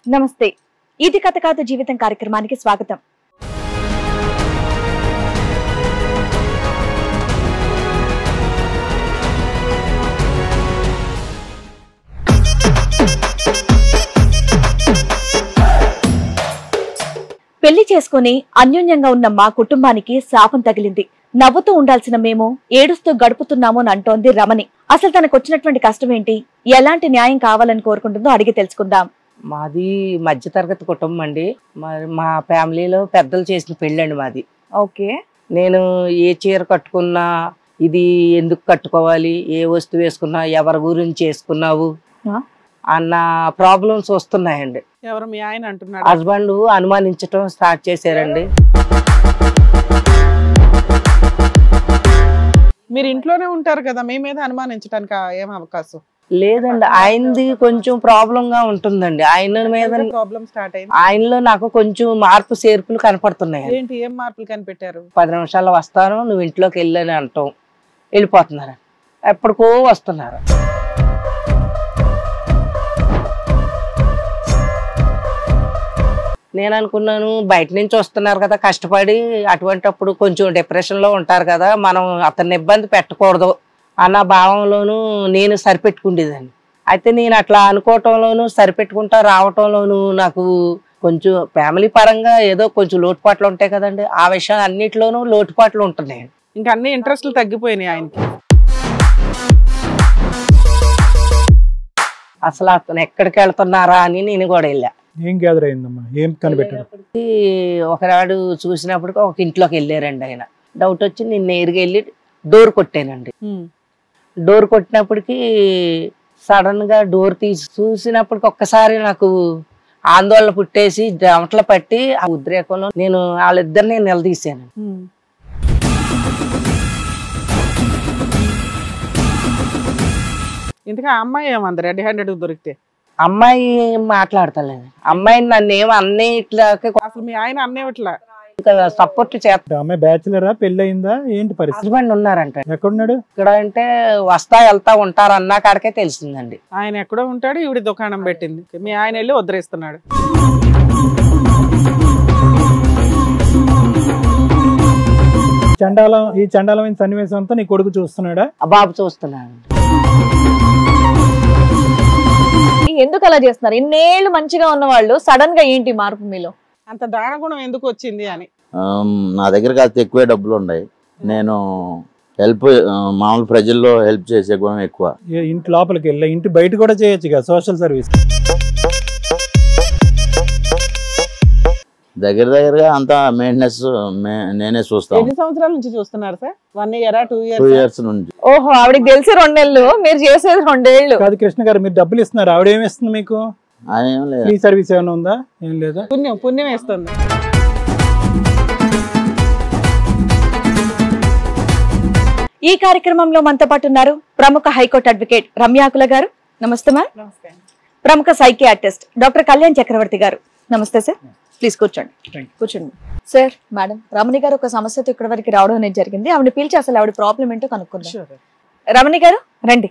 నమస్తే. ఇది కథ కాదు జీవితం కార్యక్రమానికి స్వాగతం. పెళ్లి చేసుకుని అన్యోన్యంగా ఉన్న మా కుటుంబానికి శాపం తగిలింది. నవ్వుతూ ఉండాల్సిన మేము ఏడుస్తూ గడుపుతున్నాము అని అంటోంది రమణి. అసలు తనకు వచ్చినటువంటి కష్టం ఏంటి, ఎలాంటి న్యాయం కావాలని కోరుకుంటుందో అడిగి తెలుసుకుందాం. మాది మధ్యతరగతి కుటుంబం అండి. మరి మా ఫ్యామిలీలో పెద్దలు చేసిన పెళ్ళండి మాది. ఓకే. నేను ఏ చీర కట్టుకున్నా, ఇది ఎందుకు కట్టుకోవాలి, ఏ వస్తువు వేసుకున్నా, ఎవరి గురించి వేసుకున్నావు అన్న ప్రాబ్లమ్స్ వస్తున్నాయండి. ఎవరు మీ ఆయన అంటున్నాడు? హస్బెండ్ అనుమానించడం స్టార్ట్ చేశారండి. మీరు ఇంట్లోనే ఉంటారు కదా, మీ మీద అనుమానించడానికి ఏం అవకాశం లేదండి, ఆయనది కొంచెం ప్రాబ్లం గా ఉంటుందండి. ఆయన మీద ప్రాబ్లం స్టార్ట్ అయింది. ఆయనలో నాకు కొంచెం మార్పు చేర్పులు కనపడుతున్నాయి. ఏంటి, ఏం మార్పులు కనిపెట్టారు? 10 నిమిషాల్లో వస్తాను, నువ్వు ఇంట్లోకి వెళ్ళని అంటాం, వెళ్ళిపోతున్నారు. ఎప్పటికో వస్తున్నారు. నేను అనుకున్నాను బయట నుంచి వస్తున్నారు కదా కష్టపడి, అటువంటిప్పుడు కొంచెం డిప్రెషన్ లో ఉంటారు కదా, మనం అతన్ని ఇబ్బంది పెట్టకూడదు అన్న భావంలోనూ నేను సరిపెట్టుకుండేదాన్ని. అయితే నేను అట్లా అనుకోవటంలోనూ సరిపెట్టుకుంటా రావటంలోనూ నాకు కొంచెం ఫ్యామిలీ పరంగా ఏదో కొంచెం లోటుపాట్లు ఉంటాయి కదండి, ఆ విషయాలు అన్నిటిలోనూ లోటుపాట్లు ఉంటున్నాయి. ఇంకా అన్ని ఇంట్రెస్ట్లు తగ్గిపోయినాయి ఆయనకి. అసలు అతను ఎక్కడికి వెళ్తున్నారా అని నేను కూడా వెళ్ళా. ఏం గ్యాదర్ అయిందమ్మా, ఏం కనిపెట్టారు? ఒకనాడు చూసినప్పటికీ ఒక ఇంట్లోకి వెళ్ళారండి. ఆయన డౌట్ వచ్చి నేను నేరుగా వెళ్ళి డోర్ కొట్టానండి. డోర్ కొట్టినప్పటికీ సడన్ గా డోర్ తీసి చూసినప్పటికి ఒక్కసారి నాకు ఆందోళన పుట్టేసి చెమటలు పట్టి ఆ ఉద్రేకంలో నేను వాళ్ళిద్దరిని నిలదీశాను. ఇంతగా అమ్మాయి ఏమంది రెడ్ హ్యాండెడ్ దొరికితే? అమ్మాయి మాట్లాడతలేదు. అమ్మాయిని నన్ను ఏమో అన్నీ ఇట్లా అసలు మీ ఆయన అన్నేవట్లా సపోర్ట్ చేస్తా. అమ్మాయి బ్యాచులరా, పెళ్లి అయిందా, ఏంటి పరిస్థితి? హస్బెండ్ ఉన్నారంట. ఎక్కడున్నాడు? ఇక్కడ అంటే వస్తా వెళ్తా ఉంటారు అన్నా కాడికే తెలిసిందండి. ఆయన ఎక్కడో ఉంటాడు, ఈవిడ దుకాణం పెట్టింది, మీ ఆయన వెళ్ళి వదిలేస్తున్నాడు. చండాలం, ఈ చండాలమైన సన్నివేశం అంతా నీ కొడుకు చూస్తున్నాడా? ఆ బాబు చూస్తున్నాను. ఎందుకు అలా చేస్తున్నారు? ఇన్నేళ్లు మంచిగా ఉన్న వాళ్ళు సడన్ గా ఏంటి మార్పు మీలో? అంత దానగుణం ఎందుకు వచ్చింది అని. నా దగ్గర కాస్త ఎక్కువే డబ్బులు ఉన్నాయి. నేను హెల్ప్ మామూలు ప్రజల్లో హెల్ప్ చేసే గుణం ఎక్కువ. ఇంటి లోపలికి వెళ్ళా, ఇంటి బయట కూడా చేయొచ్చు కదా సోషల్ సర్వీస్. దగ్గరగా అంతా మెయింటెనెన్స్ నేనే చూస్తాను. ఎన్ని సంవత్సరాల నుంచి చూస్తున్నారు సార్? 1 year 2 years? 2 years నుంచి. ఓహో, ఆవిడకి తెలిసి 2 నెలలు, మీరు చేసేది 2 ఏళ్ళు. కాదు కృష్ణ గారు, మీరు డబ్బులు ఇస్తున్నారు, ఆవిడ ఏమి ఇస్తుంది మీకు? ఫ్రీ సర్వీస్ ఏమైనా ఉందా? ఏం లేదా? పుణ్యం వేస్తుంది. ఈ కార్యక్రమంలో మనతో పాటు ఉన్నారు ప్రముఖ హైకోర్టు అడ్వకేట్ రమ్యాకుల గారు. నమస్తే మ్యామ్. ప్రముఖ సైకియాట్రిస్ట్ డాక్టర్ కళ్యాణ్ చక్రవర్తి గారు. నమస్తే సార్. ప్లీజ్ కూర్చోండి. కూర్చోండి సార్. మేడం, రమణి గారు ఒక సమస్యతో ఇక్కడ వరకు రావడం అనేది జరిగింది. ఆవిడ పిలిచి అసలు ఆవిడ ప్రాబ్లం ఏంటో కనుక్కుందాం. రమణి గారు రండి.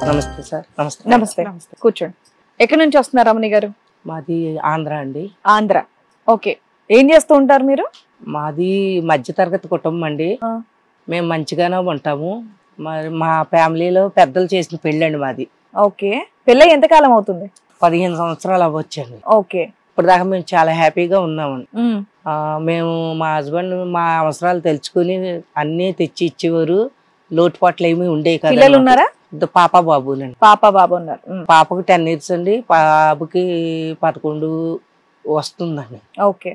నమస్తే సార్. నమస్తే. నమస్తే. కూర్చోండి. ఎక్కడి నుంచి వస్తున్నారు రమణి గారు? మాది ఆంధ్ర అండి. ఆంధ్ర. ఓకే. ఏం చేస్తూ ఉంటారు మీరు? మాది మధ్యతరగతి కుటుంబం అండి. మేము మంచిగానే ఉంటాము. మరి మా ఫ్యామిలీలో పెద్దలు చేసిన పెళ్ళండి మాది. ఓకే. పెళ్ళి ఎంతకాలం అవుతుంది? 15 సంవత్సరాలు అవ్వచ్చండి. ఓకే. ఇప్పుడు దాకా మేము చాలా హ్యాపీగా ఉన్నామండి. మేము మా హస్బెండ్ మా అవసరాలు తెలుసుకుని అన్ని తెచ్చి ఇచ్చేవారు. లోటుపాట్లు ఏమి ఉండేవి కదా. పిల్లలు ఉన్నారా? పాప బాబులండి. పాప బాబు ఉన్నారు. పాపకి 10 years అండి, బాబుకి 11 వస్తుందండి. ఓకే.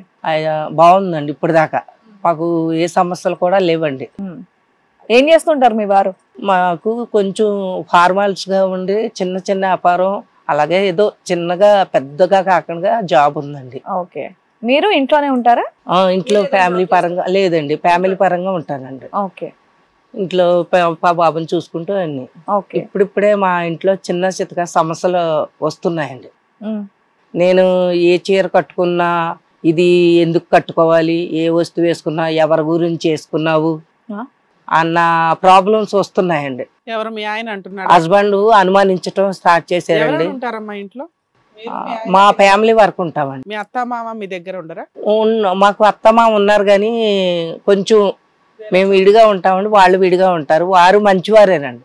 బాగుందండి. ఇప్పుడు దాకా మాకు ఏ సమస్యలు కూడా లేవండి. ఏం చేస్తుంటారు మీ వారు? మాకు కొంచెం ఫార్మాలిటీస్ గా ఉండి చిన్న చిన్న వ్యాపారం, అలాగే ఏదో చిన్నగా పెద్దగా కాకుండా జాబ్ ఉందండి. ఓకే. మీరు ఇంట్లోనే ఉంటారా? ఇంట్లో ఫ్యామిలీ పరంగా లేదండి, ఫ్యామిలీ పరంగా ఉంటానండి. ఓకే. ఇంట్లో బాబుని చూసుకుంటూ అన్ని. ఓకే. ఇప్పుడిప్పుడే మా ఇంట్లో చిన్న చితక సమస్యలు వస్తున్నాయండి. నేను ఏ చీర కట్టుకున్నా, ఇది ఎందుకు కట్టుకోవాలి, ఏ వస్తువు వేసుకున్నా, ఎవరి గురించి వేసుకున్నావు అన్న ప్రాబ్లమ్స్ వస్తున్నాయండి. ఎవరు మీ ఆయన అంటున్నాడు? హస్బెండ్ అనుమానించడం స్టార్ట్ చేశారండి. ఎవరు ఉంటారమ్మా ఇంట్లో? మా ఫ్యామిలీ వరకు ఉంటామండి. మీ అత్త మామ మీ దగ్గర ఉండరా? మాకు అత్తమామ ఉన్నారు కానీ కొంచెం మేము విడిగా ఉంటామండి, వాళ్ళు విడిగా ఉంటారు. వారు మంచివారేనండి.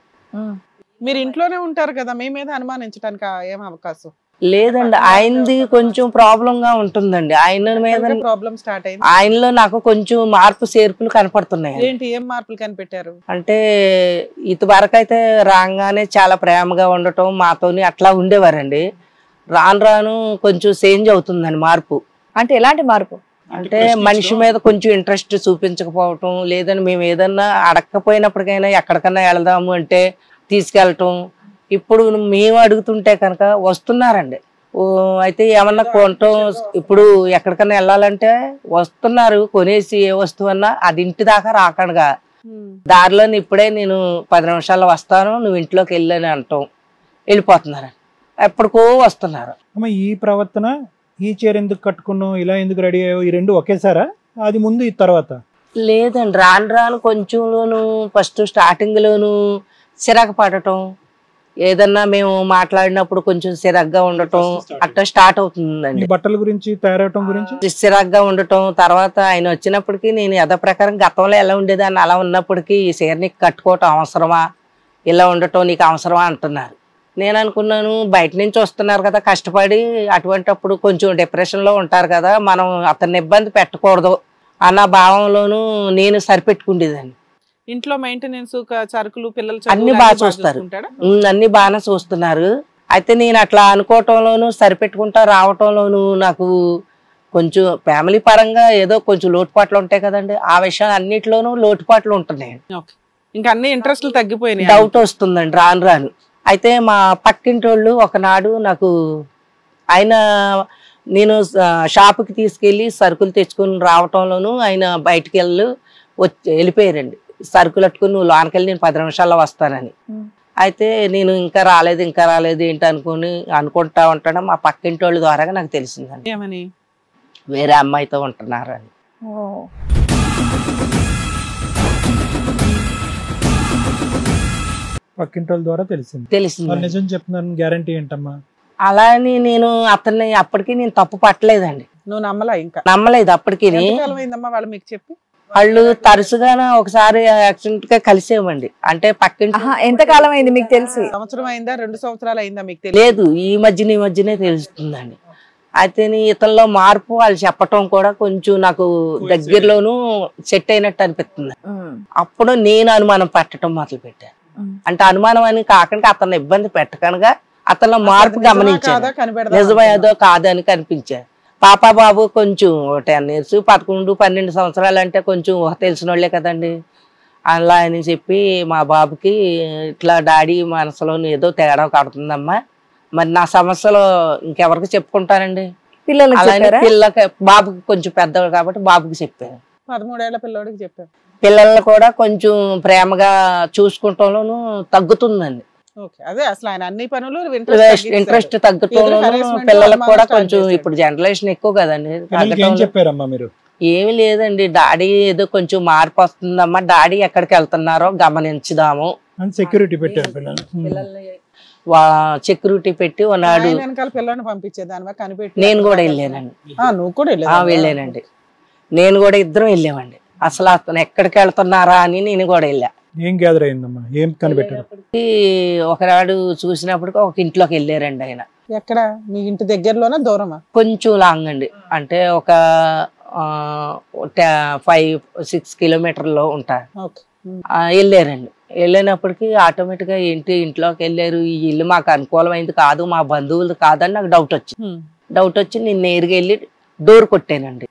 మీరు ఇంట్లోనే ఉంటారు కదా, మీ మీద అనుమానించడానికి ఏం అవకాశం లేదండి. ఆయనది కొంచెం ప్రాబ్లం గా ఉంటుందండి. ఆయన మీద ప్రాబ్లం స్టార్ట్ అయింది. ఆయనలో నాకు కొంచెం మార్పు చేర్పులు కనపడుతున్నాయి. ఏంటి, ఏం మార్పులు కనిపెట్టారు? అంటే ఇది వరకు అయితే రాగానే చాలా ప్రేమగా ఉండటం మాతోని అట్లా ఉండేవారండి. రాను రాను కొంచెం చేంజ్ అవుతుందండి మార్పు. అంటే ఎలాంటి మార్పు? అంటే మనిషి మీద కొంచెం ఇంట్రెస్ట్ చూపించకపోవటం, లేదని మేము ఏదన్నా అడగకపోయినప్పటికైనా ఎక్కడికన్నా వెళదాము అంటే తీసుకెళ్ళటం. ఇప్పుడు మేము అడుగుతుంటే కనుక వస్తున్నారండి. అయితే ఏమన్నా కొనటం, ఇప్పుడు ఎక్కడికన్నా వెళ్ళాలంటే వస్తున్నారు, కొనేసి ఏ వస్తువు అన్నా అది ఇంటి దాకా రాకుండా దారిలోని ఇప్పుడే నేను 10 నిమిషాల్లో వస్తాను, నువ్వు ఇంట్లోకి వెళ్ళని అంటాం, వెళ్ళిపోతున్నారు. ఎప్పటికో వస్తున్నారు. ఈ ప్రవర్తన, ఈ చీర ఎందుకు కట్టుకున్నావు, ఇలా ఎందుకు రెడీ అయ్యావు, ఈ రెండు ఒకేసారా? అది ముందు ఈ తర్వాత? లేదండి, రాను రాను కొంచెంలోను ఫస్ట్ స్టార్టింగ్ లోను చిరాకు పడటం, ఏదన్నా మేము మాట్లాడినప్పుడు కొంచెం చిరాగ్గా ఉండటం అట్లా స్టార్ట్ అవుతుందండి. బట్టల గురించి, తయారవటం గురించి చిరాగ్గా ఉండటం. తర్వాత ఆయన వచ్చినప్పటికీ నేను యథ ప్రకారం గతంలో ఎలా ఉండేదాన్ని అలా ఉన్నప్పటికీ ఈ చీర నీకు కట్టుకోవటం అవసరమా, ఇలా ఉండటం నీకు అవసరమా అంటున్నారు. నేను అనుకున్నాను బయట నుంచి వస్తున్నారు కదా కష్టపడి, అటువంటిప్పుడు కొంచెం డిప్రెషన్లో ఉంటారు కదా, మనం అతన్ని ఇబ్బంది పెట్టకూడదు అన్న భావంలోనూ నేను సరిపెట్టుకుండేదాన్ని. ఇంట్లో మెయింటెనెన్స్, సరుకులు, పిల్లలు అన్ని బాగా చూస్తారు, అన్ని బాగానే చూస్తున్నారు. అయితే నేను అట్లా అనుకోవటంలోను సరిపెట్టుకుంటా రావటంలోను నాకు కొంచెం ఫ్యామిలీ పరంగా ఏదో కొంచెం లోటుపాట్లు ఉంటాయి కదండి, ఆ విషయాలు అన్నిట్లోనూ లోటుపాట్లు ఉంటున్నాయి. ఇంకా అన్ని ఇంట్రెస్ట్లు తగ్గిపోయినాయి, డౌట్ వస్తుందండి రాను రాను. అయితే మా పక్కింటి వాళ్ళు ఒకనాడు నాకు, ఆయన నేను షాపుకి తీసుకెళ్ళి సరుకులు తెచ్చుకుని రావటంలోనూ ఆయన బయటికి వెళ్ళిపోయారండి. సరుకులు అట్టుకుని నువ్వు లోనకెళ్ళి నేను 10 నిమిషాల్లో వస్తానని. అయితే నేను ఇంకా రాలేదు ఏంటి అనుకుంటా ఉంటాను. మా పక్కింటి వాళ్ళ ద్వారా నాకు తెలిసిందండి ఏమని, వేరే అమ్మాయితో ఉంటున్నారు అని. పక్కింటి వాళ్ళ ద్వారా తెలిసింది. నిజం చెప్తున్నాను, గ్యారంటీ ఏంటమ్మా? అలా అని నేను అతన్ని అప్పటికి నేను తప్పు పట్టలేదండి. నువ్వు నమ్మలా? ఇంకా నమ్మలేదు అప్పటికి. వాళ్ళు మీకు చెప్పి వాళ్ళు తరచుగా ఒకసారి యాక్సిడెంట్ గా కలిసేవండి. అంటే పక్కింటి. ఎంత కాలం అయింది మీకు తెలిసి? సంవత్సరం అయిందా, 2 సంవత్సరాలు అయిందా మీకు? లేదు, ఈ మధ్యనే తెలుస్తుందండి. అయితే ఇతనిలో మార్పు వాళ్ళు చెప్పటం కూడా కొంచెం నాకు దగ్గరలోనూ సెట్ అయినట్టు అనిపిస్తుంది. అప్పుడు నేను అనుమానం పట్టడం మొదలు పెట్టాను. అంటే అనుమానం అని కాకుండా అతన్ని ఇబ్బంది పెట్టకనగా అతనిలో మార్పు గమనించాను. నిజమేదో కాదని కనిపించారు. పాప బాబు కొంచెం 10 years 11, 12 సంవత్సరాలు అంటే కొంచెం తెలిసిన వాళ్ళే కదండి. అలా అని చెప్పి మా బాబుకి ఇట్లా డాడీ మనసులో ఏదో తేడా కడుతుందమ్మా, మరి నా సమస్యలు ఇంకెవరికి చెప్పుకుంటానండి, పిల్లలకి. బాబుకి కొంచెం పెద్దవాడు కాబట్టి బాబుకి చెప్పాను. 13 ఏళ్ల పిల్లడికి చెప్పాను. పిల్లల్ని కూడా కొంచెం ప్రేమగా చూసుకుంటంలోనూ తగ్గుతుందండి. అదే అసలు ఆయన అన్ని పనులు ఇంట్రెస్ట్ తగ్గటంలోనూ పిల్లలకు కూడా కొంచెం ఇప్పుడు జనరేషన్ ఎక్కువ కదండి. ఏమి లేదండి, డాడీ ఏదో కొంచెం మార్పు వస్తుందమ్మా, డాడీ ఎక్కడికి వెళ్తున్నారో గమనించుదాము. సెక్యూరిటీ పెట్టారు, సెక్యూరిటీ పెట్టి ఉన్నాడు. పిల్లల్ని పంపించేదాన్ని కనిపెట్టి నేను కూడా వెళ్ళానండి. నువ్వు కూడా వెళ్ళానండి, నేను కూడా ఇద్దరం వెళ్ళామండి. అసలు అతను ఎక్కడికి వెళ్తున్నారా అని నేను కూడా వెళ్ళా. ఏం గ్యాదర్ అయిందమ్మా, ఏం కనిపెట్టారు? ఒకనాడు చూసినప్పుడు ఒక ఇంట్లోకి వెళ్ళారండి ఆయన. ఎక్కడ, మీ ఇంటి దగ్గరలోనా దూరమా? కొంచెం లాంగ్ అండి, అంటే ఒక 5-6 కిలోమీటర్లో ఉంటారు. వెళ్ళారండి. వెళ్ళినప్పటికీ ఆటోమేటిక్ గా ఏంటి ఇంట్లోకి వెళ్ళారు, ఈ ఇల్లు మాకు అనుకూలమైంది కాదు, మా బంధువులు కాదని నాకు డౌట్ వచ్చి నేను నేరుగా వెళ్ళి డోర్ కొట్టానండి.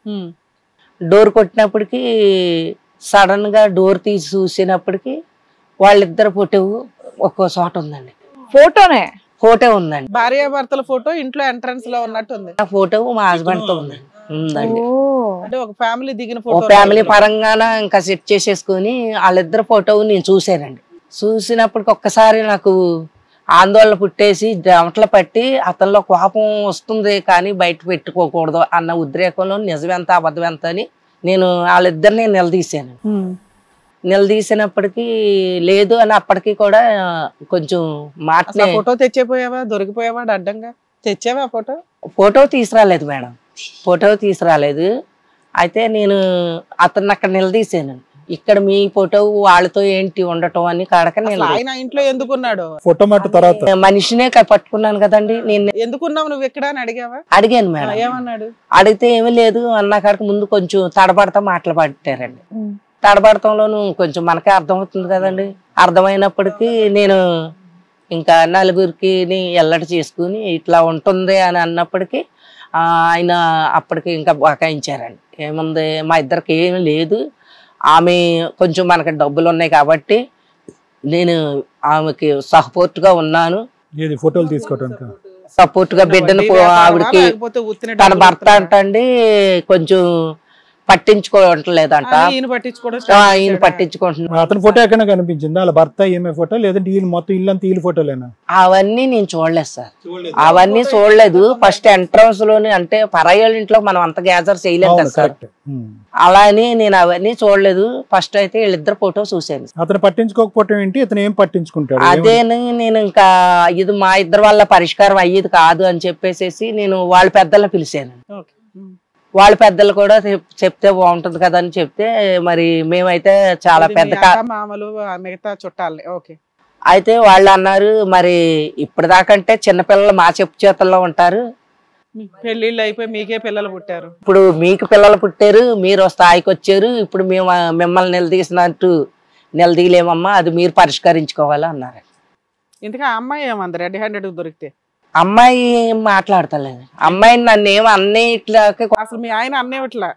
డోర్ కొట్టినప్పటికీ సడన్ గా డోర్ తీసి చూసినప్పటికీ వాళ్ళిద్దరు ఫోటో ఒక్కో చోట ఉందండి. ఫోటో ఉందండి, భార్యాభర్తల ఫోటో ఇంట్లో ఎంట్రన్స్ లో ఉన్నట్టు ఉంది. ఆ ఫోటో మా హస్బెండ్ తో ఉందండి. ఒక ఫ్యామిలీ దిగిన ఫోటో, ఫ్యామిలీ పరంగాన ఇంకా సెట్ చేసేసుకుని వాళ్ళిద్దరు ఫోటో నేను చూసానండి. చూసినప్పటికి ఒక్కసారి నాకు ఆందోళన పుట్టేసి చెమటలు పట్టి అతనిలో కోపం వస్తుంది కానీ బయట పెట్టుకోకూడదు అన్న ఉద్రేకంలో నిజమెంత అబద్ధం ఎంత అని నేను వాళ్ళిద్దరిని నిలదీశాను. నిలదీసినప్పటికీ లేదు అని అప్పటికి కూడా కొంచెం మాట ఫోటో తెచ్చిపోయావా, దొరికిపోయావా అడ్డంగా? తెచ్చావా ఫోటో? ఫోటో తీసుకురాలేదు మేడం, ఫోటో తీసుకురాలేదు. అయితే నేను అతన్ని అక్కడ నిలదీసాను, ఇక్కడ మీ ఫోటో వాళ్ళతో ఏంటి ఉండటం అని కాడక ఆయన ఇంట్లో ఎందుకున్నాడు? ఫోటో మాట తర్వాత మనిషినే పట్టుకున్నాను కదండి. నేను ఎందుకున్నావు నువ్వు ఇక్కడ అని అడిగావా? అడిగాను మేడం. ఏమన్నాడు? అడిగితే ఏమీ లేదు అన్న కాడక ముందు కొంచెం తడబడతా మాటలు పట్టారండి. తడబడతంలోను కొంచెం మనకే అర్థమవుతుంది కదండి. అర్థమైనప్పటికీ నేను ఇంకా నలుగురికి ఎల్లడి చేసుకుని ఇట్లా ఉంటుంది అని అన్నప్పటికీ ఆయన అప్పటికి ఇంకా బకాయించారండి. ఏముంది, మా ఇద్దరికి ఏమీ లేదు, ఆమె కొంచెం మనకి డబ్బులు ఉన్నాయి కాబట్టి నేను ఆమెకి సపోర్ట్గా ఉన్నాను. ఫోటోలు తీసుకోవడానికి సపోర్ట్గా బిడ్డను ఆవిడకి తన భర్త అంటండి కొంచెం పట్టించుకోవట్లేదంట. ఈయన పట్టించుకుంటున్నాను. అతని ఫోటో ఎక్కడ కనిపించింది? వాళ్ళ భర్త ఏమే ఫోటో, లేదంటే వీళ్ళు మొత్తం ఇల్లంతా వీళ్ళ ఫోటోలేనా? అవన్నీ నేను చూడలేదు సార్, అవన్నీ చూడలేదు. ఫస్ట్ ఎంట్రన్స్ లోని అంటే పరాయాల ఇంట్లో మనం అంత గ్యాదర్ చేయలేదు కదా సార్, అలా అని నేను అవన్నీ చూడలేదు. ఫస్ట్ అయితే వీళ్ళిద్దరు ఫోటో చూశాను. అతను పట్టించుకోకపోవటం ఏంటి, అతను ఏం పట్టించుకుంటాడు? అదే నేను ఇంకా ఇది మా ఇద్దరు వాళ్ళ పరిష్కారం అయ్యేది కాదు అని చెప్పేసి నేను వాళ్ళ పెద్దలను పిలిచాను. వాళ్ళ పెద్దలు కూడా చెప్తే బాగుంటుంది కదా అని చెప్తే మరి మేమైతే చాలా పెద్ద మామలు మిగతా చుట్టాలి. ఓకే. అయితే వాళ్ళు అన్నారు మరి ఇప్పటిదాకంటే చిన్నపిల్లలు మా చెప్పు చేతుల్లో ఉంటారు, పెళ్లిళ్ళు అయిపోయి మీకే పిల్లలు పుట్టారు, ఇప్పుడు మీకు పిల్లలు పుట్టారు, మీరు స్థాయికి వచ్చారు, ఇప్పుడు మేము మిమ్మల్ని నిలదీసినట్టు నిలదీయలేమమ్మా, అది మీరు పరిష్కరించుకోవాలి అన్నారు. ఇంతగా అమ్మాయి ఏమంది రెడ్ హ్యాండెడ్ దొరికితే? అమ్మాయి మాట్లాడతలేదు, అమ్మాయిని నన్ను ఏమో అన్నీ ఇట్లా అసలు మీ ఆయన అన్నీ ఇట్లా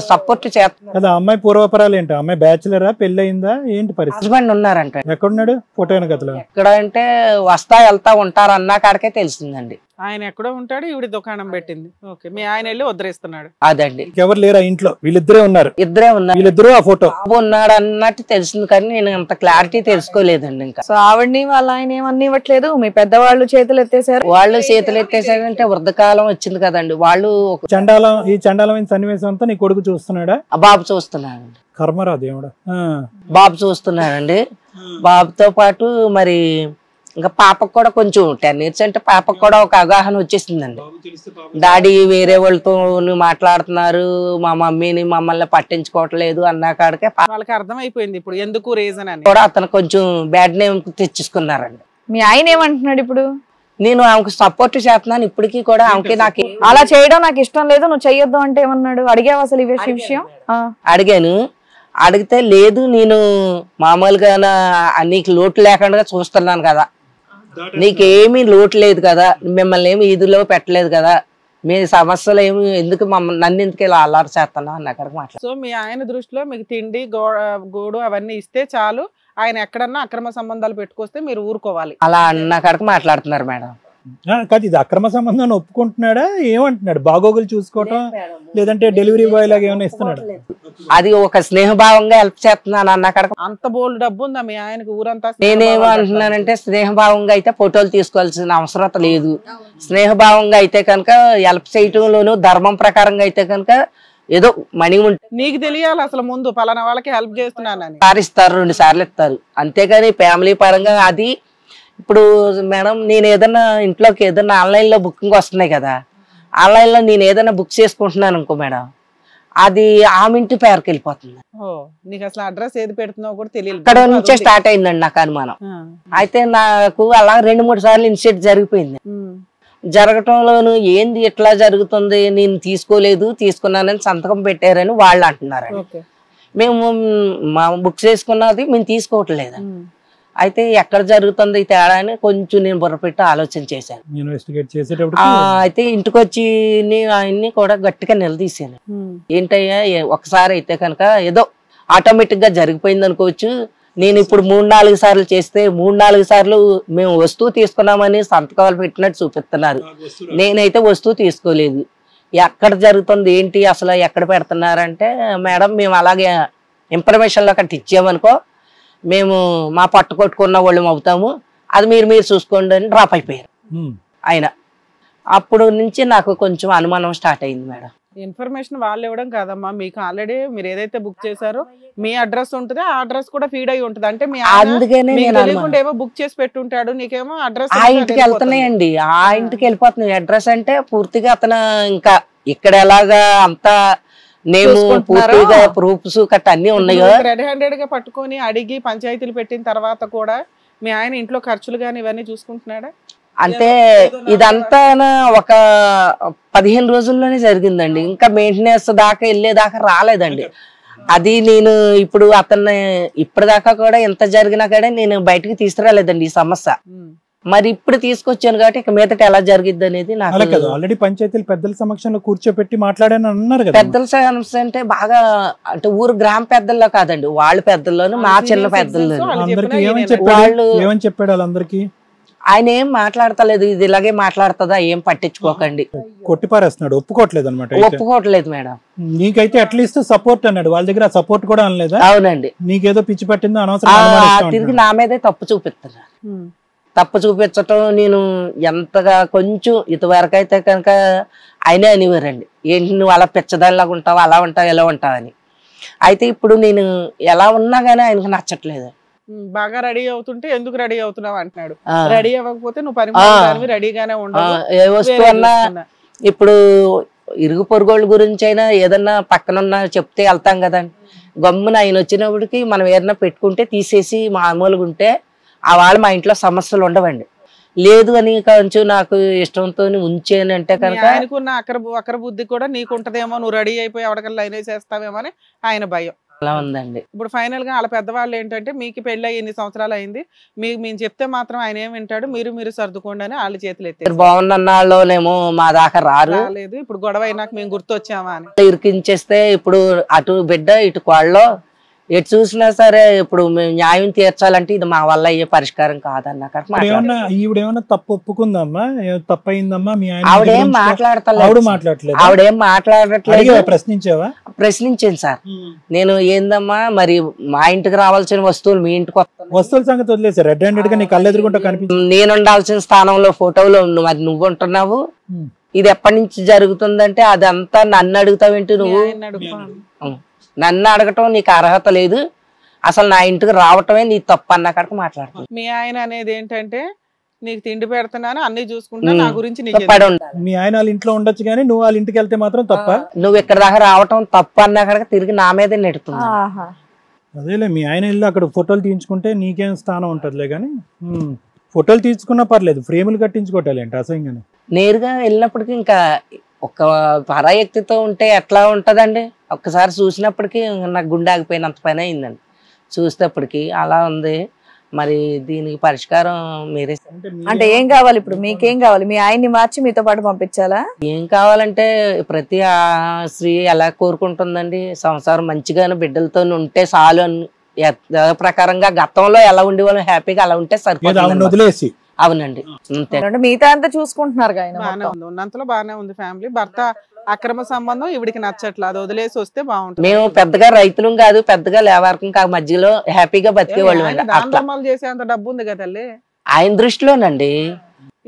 సపోర్ట్ చేస్తా. అమ్మాయి పూర్వపరాలు ఏంటి? అమ్మాయి బ్యాచులరా, పెళ్లి అయిందా, ఏంటి పరిస్థితి? హస్బెండ్ ఉన్నారంట. ఎక్కడున్నాడు? ఫోటో వెనకతలో ఎక్కడ అంటే వస్తా వెళ్తా ఉంటారు అన్నా కాడికే తెలిసిందండి. ఆయన ఎక్కడో ఉంటాడు, ఈవిడ దుకాణం పెట్టింది. ఓకే. మీ ఆయన వెళ్ళి వదిలేస్తున్నాడు. అదండి. ఎవరు లేరా ఇంట్లో? వీళ్ళిద్దరే ఉన్నారు. ఇద్దరే ఉన్నారు. వీళ్ళిద్దరు ఆ ఫోటో ఉన్నాడు అన్నట్టు తెలిసింది కానీ నేను అంత క్లారిటీ తెలుసుకోలేదండి. ఇంకా సో ఆవిడ్ని వాళ్ళ ఆయన ఏమన్నా ఇవ్వట్లేదు, మీ పెద్దవాళ్ళు చేతులు ఎత్తేసారు. వాళ్ళు చేతులు ఎత్తేసారంటే వృద్ధకాలం వచ్చింది కదండి. వాళ్ళు చండాలం, ఈ చండాలమైన సన్నివేశం అంతా నీ కొడుకు చూస్తున్నాడా? బాబు చూస్తున్నాడండి. కర్మరా దేవుడా. బాబు చూస్తున్నాడండి. బాబుతో పాటు మరి ఇంకా పాపకు కూడా కొంచెం 10 years అంటే పాపకు కూడా ఒక అవగాహన వచ్చేసిందండి. డాడీ వేరే వాళ్ళతో మాట్లాడుతున్నారు, మా మమ్మీని మమ్మల్ని పట్టించుకోవట్లేదు అన్నా కాడికే వాళ్ళకి అర్థమైపోయింది ఇప్పుడు ఎందుకు రీజన్ అని కూడా అతను కొంచెం బ్యాడ్ నేమ్ తెచ్చేసుకున్నారండి. మీ ఆయన ఏమంటున్నాడు ఇప్పుడు? నేను ఆమెకు సపోర్ట్ చేస్తున్నాను ఇప్పటికీ కూడా. ఆమెకి నాకు అలా చేయడం నాకు ఇష్టం లేదు, నువ్వు చెయ్యొద్దు అంటే ఏమన్నాడు? అడిగావు అసలు ఈ విషయం? అడిగాను. అడిగితే లేదు నేను మామూలుగా నీకు లోటు లేకుండా చూస్తున్నాను కదా, నీకేమీ లోటు లేదు కదా, మిమ్మల్ని ఏమి ఈదులో పెట్టలేదు కదా, మీ సమస్యలు ఏమి ఎందుకు నన్ను ఎందుకు ఇలా అల్లారు చేస్తున్నా అని అక్కడికి మాట్లాడు. సో మీ ఆయన దృష్టిలో మీకు తిండి గోడు అవన్నీ ఇస్తే చాలు, ఆయన ఎక్కడన్నా అక్రమ సంబంధాలు పెట్టుకొస్తే మీరు ఊరుకోవాలి అలా అన్న కాడికి మాట్లాడుతున్నారు మేడం. కాదు, ఇది అక్రమ సంబంధాన్ని ఒప్పుకుంటున్నాడా? ఏమంటున్నాడు? బాగోగులు చూసుకోవటం లేదంటే డెలివరీ బాయ్ లాగా ఏమైనా ఇస్తున్నాడు? అది ఒక స్నేహభావంగా హెల్ప్ చేస్తున్నాను అన్న కాడికి. అంత బోల్ డబ్బు ఉందా మీ ఆయనకు ఊరంతా? నేనేమంటున్నానంటే స్నేహభావంగా అయితే ఫోటోలు తీసుకోవాల్సిన అవసరం లేదు. స్నేహభావంగా అయితే కనుక హెల్ప్ చేయటంలోనూ ధర్మం ప్రకారంగా అయితే కనుక ఏదో మనీ ఉంటుంది. నీకు తెలియాలి అసలు ముందు పలానా వాళ్ళకి హెల్ప్ చేస్తున్నానని. ఇస్తారు, 2 సార్లు ఇస్తారు, అంతేగాని ఫ్యామిలీ పరంగా అది. ఇప్పుడు మేడం నేను ఏదైనా ఇంట్లోకి ఏదైనా ఆన్లైన్లో బుకింగ్ వస్తున్నాయి కదా, ఆన్లైన్లో నేను ఏదైనా బుక్ చేసుకుంటున్నాను అనుకో మేడం, అది ఆమె ఇంటి పేరుకి వెళ్ళిపోతుంది. నీకు అసలు అడ్రస్ ఏది పెడుతున్నావు కూడా తెలియదు. ఇక్కడ నుంచే స్టార్ట్ అయిందండి నాకు అనుమానం. అయితే నాకు అలా 2-3 సార్లు ఇన్సిడెంట్ జరిగిపోయింది. జరగటంలోను ఏంది ఇట్లా జరుగుతుంది, నేను తీసుకోలేదు, తీసుకున్నానని సంతకం పెట్టారని వాళ్ళు అంటున్నారు. మేము బుక్ చేసుకున్నది మేము తీసుకోవట్లేదు. అయితే ఎక్కడ జరుగుతుంది ఈ తేడా అని కొంచెం నేను బుర్రపెట్టి ఆలోచన చేశాను. అయితే ఇంటికి వచ్చి ఆయన్ని కూడా గట్టిగా నిలదీశాను. ఏంటయ్యా ఒకసారి అయితే కనుక ఏదో ఆటోమేటిక్ గా జరిగిపోయింది అనుకోవచ్చు, నేను ఇప్పుడు 3-4 సార్లు చేస్తే 3-4 సార్లు మేము వస్తువు తీసుకున్నామని సంతకాలు పెట్టినట్టు చూపిస్తున్నారు, నేనైతే వస్తువు తీసుకోలేదు. ఎక్కడ జరుగుతుంది ఏంటి అసలు ఎక్కడ పెడుతున్నారంటే, మేడం మేము అలాగే ఇన్ఫర్మేషన్లో అక్కడ ఇచ్చామనుకో మేము మా పట్టు కొట్టుకున్న వాళ్ళం అవుతాము, అది మీరు చూసుకోండి అని డ్రాప్ అయిపోయారు ఆయన. అప్పుడు నుంచి నాకు కొంచెం అనుమానం స్టార్ట్ అయింది మేడం. ఇన్ఫర్మేషన్ వాళ్ళు ఇవ్వడం కాదమ్మా, మీకు ఆల్రెడీ మీరు ఏదైతే బుక్ చేశారో మీ అడ్రస్ ఉంటుంది, ఆ అడ్రస్ కూడా ఫీడ్ అయి ఉంటుంది. అంటే మీ అందుకనే నేను తెలియకుండా ఏమో బుక్ చేసి పెట్టుంటాడు, నీకేమో అడ్రస్ ఆ ఇంటికి వెళ్తున్నాయండి, ఆ ఇంటికి వెళ్ళిపోతున్నాయి. అడ్రస్ అంటే పూర్తిగా అతను ఇంకా ఇక్కడ ఎలాగా అంతా నేను పూర్తిగా ప్రూఫ్స్ కట్ట అన్ని ఉన్నాయో. రెడ్ హ్యాండెడ్ గా పట్టుకొని అడిగి పంచాయతీలు పెట్టిన తర్వాత కూడా మీ ఆయన ఇంట్లో ఖర్చులు గాని ఇవన్నీ చూసుకుంటున్నాడా? అంటే ఇదంతా ఒక 15 రోజుల్లోనే జరిగిందండి. ఇంకా మెయింటెనెన్స్ దాకా వెళ్ళేదాకా రాలేదండి. అది నేను ఇప్పుడు అతన్ని ఇప్పటిదాకా కూడా ఎంత జరిగినా కూడా నేను బయటకు తీసుకురాలేదండి ఈ సమస్య. మరి ఇప్పుడు తీసుకొచ్చాను కాబట్టి ఇక మీదట ఎలా జరిగిద్ది అనేది నాకు. ఆల్రెడీ పంచాయతీలు పెద్దల సమక్షంలో కూర్చోపెట్టి మాట్లాడాను అన్నారు కదా. పెద్దల సమస్య అంటే బాగా అంటే ఊరు గ్రామ పెద్దల్లో కాదండి, వాళ్ళ పెద్దల్లోను మా చిన్న పెద్దల్లోను. అందరికి ఏమని చెప్పాడు వాళ్ళందరికీ? ఆయన ఏం మాట్లాడతలేదు, ఇది ఇలాగే మాట్లాడుతుందా, ఏం పట్టించుకోకండి, కొట్టిపారేస్తున్నాడు. ఒప్పుకోవట్లేదు అనమాట. ఒప్పుకోవట్లేదు మేడం. నీకైతే అట్లీస్ట్ సపోర్ట్ అన్నాడు, వాళ్ళ దగ్గర సపోర్ట్ కూడా అనలేదా? అవునండి. నీకేదో పిచ్చి పట్టిందో అనవసరం తిరిగి నా మీదే తప్పు చూపిస్తున్నారు. తప్పు చూపించటం నేను ఎంతగా కొంచెం ఇదివరకు అయితే కనుక ఆయనే అనేవారండి, ఏంటి నువ్వు అలా పిచ్చదానిలాగా ఉంటావు, అలా ఉంటావు, ఎలా ఉంటావు అని. అయితే ఇప్పుడు నేను ఎలా ఉన్నా గానీ ఆయనకు నచ్చట్లేదు. బాగా రెడీ అవుతుంటే ఎందుకు రెడీ అవుతున్నావు అంటున్నాడు. రెడీ అవ్వకపోతే నువ్వు పని రెడీగానే ఉండవు. ఏ వస్తువు అన్నా ఇప్పుడు ఇరుగు పొరుగోళ్ళ గురించి అయినా ఏదన్నా పక్కనున్నా చెప్తే వెళ్తాం కదండి. గమ్మున ఆయన వచ్చినప్పటికి మనం ఏదైనా పెట్టుకుంటే తీసేసి మామూలుగా ఉంటే ఆ వాళ్ళు మా ఇంట్లో సమస్యలు ఉండవండి. లేదు అని కొంచెం నాకు ఇష్టంతో ఉంచేనంటే కనుక ఆయనకున్న అక్కర బుద్ధి కూడా నీకుంటదేమో, నువ్వు రెడీ అయిపోయి ఎవరికల్లా లైన్ వేసేస్తావేమో అని ఆయన భయం. అలా ఉందండి. ఇప్పుడు ఫైనల్ గా వాళ్ళ పెద్దవాళ్ళు ఏంటంటే మీకు పెళ్లి అయ్యి 8 సంవత్సరాలు అయింది, మీకు మేము చెప్తే మాత్రం ఆయన ఏం వింటాడు, మీరు సర్దుకోండి అని వాళ్ళ చేతులు ఎత్తారు. బాగున్నన్నాళ్ళేమో మా దాకా రాలేదు. ఇప్పుడు గొడవ అయినాక మేము గుర్తొచ్చామా అని ఇరికించేస్తే ఇప్పుడు అటు బిడ్డ ఇటు కోళ్ళలో ఎటు చూసినా సరే ఇప్పుడు మేము న్యాయం తీర్చాలంటే ఇది మా వల్ల అయ్యే పరిష్కారం కాదన్న. ఈవిడేమన్నా తప్పు ఒప్పుకుందమ్మా, తప్పు అయిందమ్మా? మీ ఆయన ఆవిడేం మాట్లాడతలేదు, ఆవిడేం మాట్లాడట్లేదు. ప్రశ్నించావా? ప్రశ్నించాను సార్ నేను, ఏందమ్మా మరి మా ఇంటికి రావాల్సిన వస్తువులు మీ ఇంటికి వస్తువుల సంగతి వదిలేసారు, రెడ్ హ్యాండెడ్ గా నీ కళ్ళు ఎదురుకుంటా కనిపించింది. నేను ఉండాల్సిన స్థానంలో ఫోటోలో మరి నువ్వు ఉంటున్నావు, ఇది ఎప్పటి నుంచి జరుగుతుందంటే అదంతా నన్ను అడుగుతావేంటి నువ్వు? నన్ను అడగటం నీకు అర్హత లేదు, అసలు నా ఇంటికి రావటమే నీ తప్పు అన్న కాడికి మాట్లాడుతుంది. మీ ఆయన అనేది ఏంటంటే నీకు తిండి పెడుతున్నాను అన్ని చూసుకుంటా, నా గురించి పడి ఉండాలి. మీ ఆయన వాళ్ళ ఇంట్లో ఉండొచ్చు కానీ నువ్వు వాళ్ళ ఇంటికి వెళ్తే మాత్రం తప్ప, నువ్వు ఇక్కడ దాకా రావటం తప్పు అన్న కాడికి తిరిగి నా మీదే నెడుతుంది. అదేలే, మీ ఆయన ఇల్లు అక్కడ ఫోటోలు తీయించుకుంటే నీకేం స్థానం ఉంటదిలే కానీ ఫోటోలు తీసుకున్నా పర్లేదు, ఫ్రేములు కట్టించుకోవటాలేంటి అసహ్యంగానే. నేరుగా వెళ్ళినప్పటికీ ఇంకా ఒక పరాయక్తితో ఉంటే ఎట్లా ఉంటదండి, ఒక్కసారి చూసినప్పటికీ నాకు గుండె ఆగిపోయినంత పని అయిందండి చూసేటప్పటికి. అలా ఉంది. మరి దీనికి పరిష్కారం మీరే. అంటే ఏం కావాలి ఇప్పుడు? మీకేం కావాలి? మీ ఆయన్ని మార్చి మీతో పాటు పంపించాలా? ఏం కావాలంటే ప్రతి స్త్రీ ఎలా కోరుకుంటుందండి, సంసారం మంచిగానే బిడ్డలతో ఉంటే చాలు అని ప్రకారంగా గతంలో ఎలా ఉండేవాళ్ళం హ్యాపీగా అలా ఉంటే సరిపోతుంది. వదిలేసి అవునండి అంతే. మిగతా అంతా చూసుకుంటున్నారు ఉన్నంతలో బాగానే ఉంది ఫ్యామిలీ. భర్త అక్రమ సంబంధం ఇవిడికి నచ్చట్లేదు, అది వదిలేసి వస్తే బాగుంటుంది. మేము పెద్దగా రైతులం కాదు, పెద్దగా లేవర్కం కాదు, మధ్యలో హ్యాపీగా బతికేవాళ్ళు. దాంట్లో చేసే అంత డబ్బు ఉంది కదల్లే ఆయన దృష్టిలోనండి.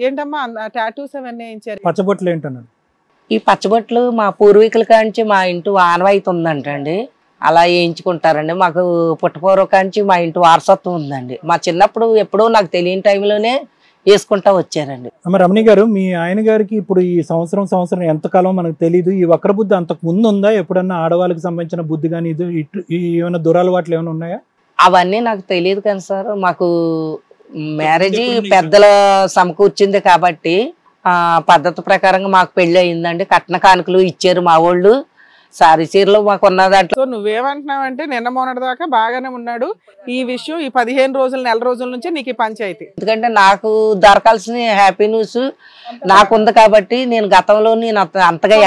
ఏంటమ్మా టాటూస్ అవన్నీ వేయించారు? పచ్చబొట్లు ఏంటన్నాడు? ఈ పచ్చబొట్లు మా పూర్వీకుల కాంచి మా ఇంటి ఆనవాయితీ ఉందంటండి, అలా వేయించుకుంటారండి. మాకు పుట్టపూర్వ కాంచి మా ఇంటి వారసత్వం ఉందండి. మా చిన్నప్పుడు ఎప్పుడో నాకు తెలియని టైంలోనే వేసుకుంటా వచ్చారండి. రమణి గారు, మీ ఆయన గారికి ఇప్పుడు ఈ సంవత్సరం ఎంతకాలం మనకు తెలియదు, ఈ వక్ర బుద్ధి అంతకు ముందు ఉందా? ఎప్పుడన్నా ఆడవాళ్ళకి సంబంధించిన బుద్ధి కానీ ఇది ఏమైనా దురలవాట్లు ఏమైనా ఉన్నాయా? అవన్నీ నాకు తెలియదు కానీ సార్, మాకు మ్యారేజ్ పెద్దల సమకూర్చింది కాబట్టి పద్ధతి ప్రకారంగా మాకు పెళ్లి అయిందండి. కట్న కానుకలు ఇచ్చారు మా వాళ్ళు, సారీ చీరలు మాకు ఉన్న దాంట్లో. నువ్వేమంటున్నావంటే నిన్న మొన్నటి దాకా బాగానే ఉన్నాడు, ఈ విషయం ఈ 15 రోజులు నెల రోజుల నుంచి నీకు పంచాయతీ. ఎందుకంటే నాకు దొరకాల్సిన హ్యాపీ న్యూస్ నాకుంది కాబట్టి నేను గతంలో నేను అంతగా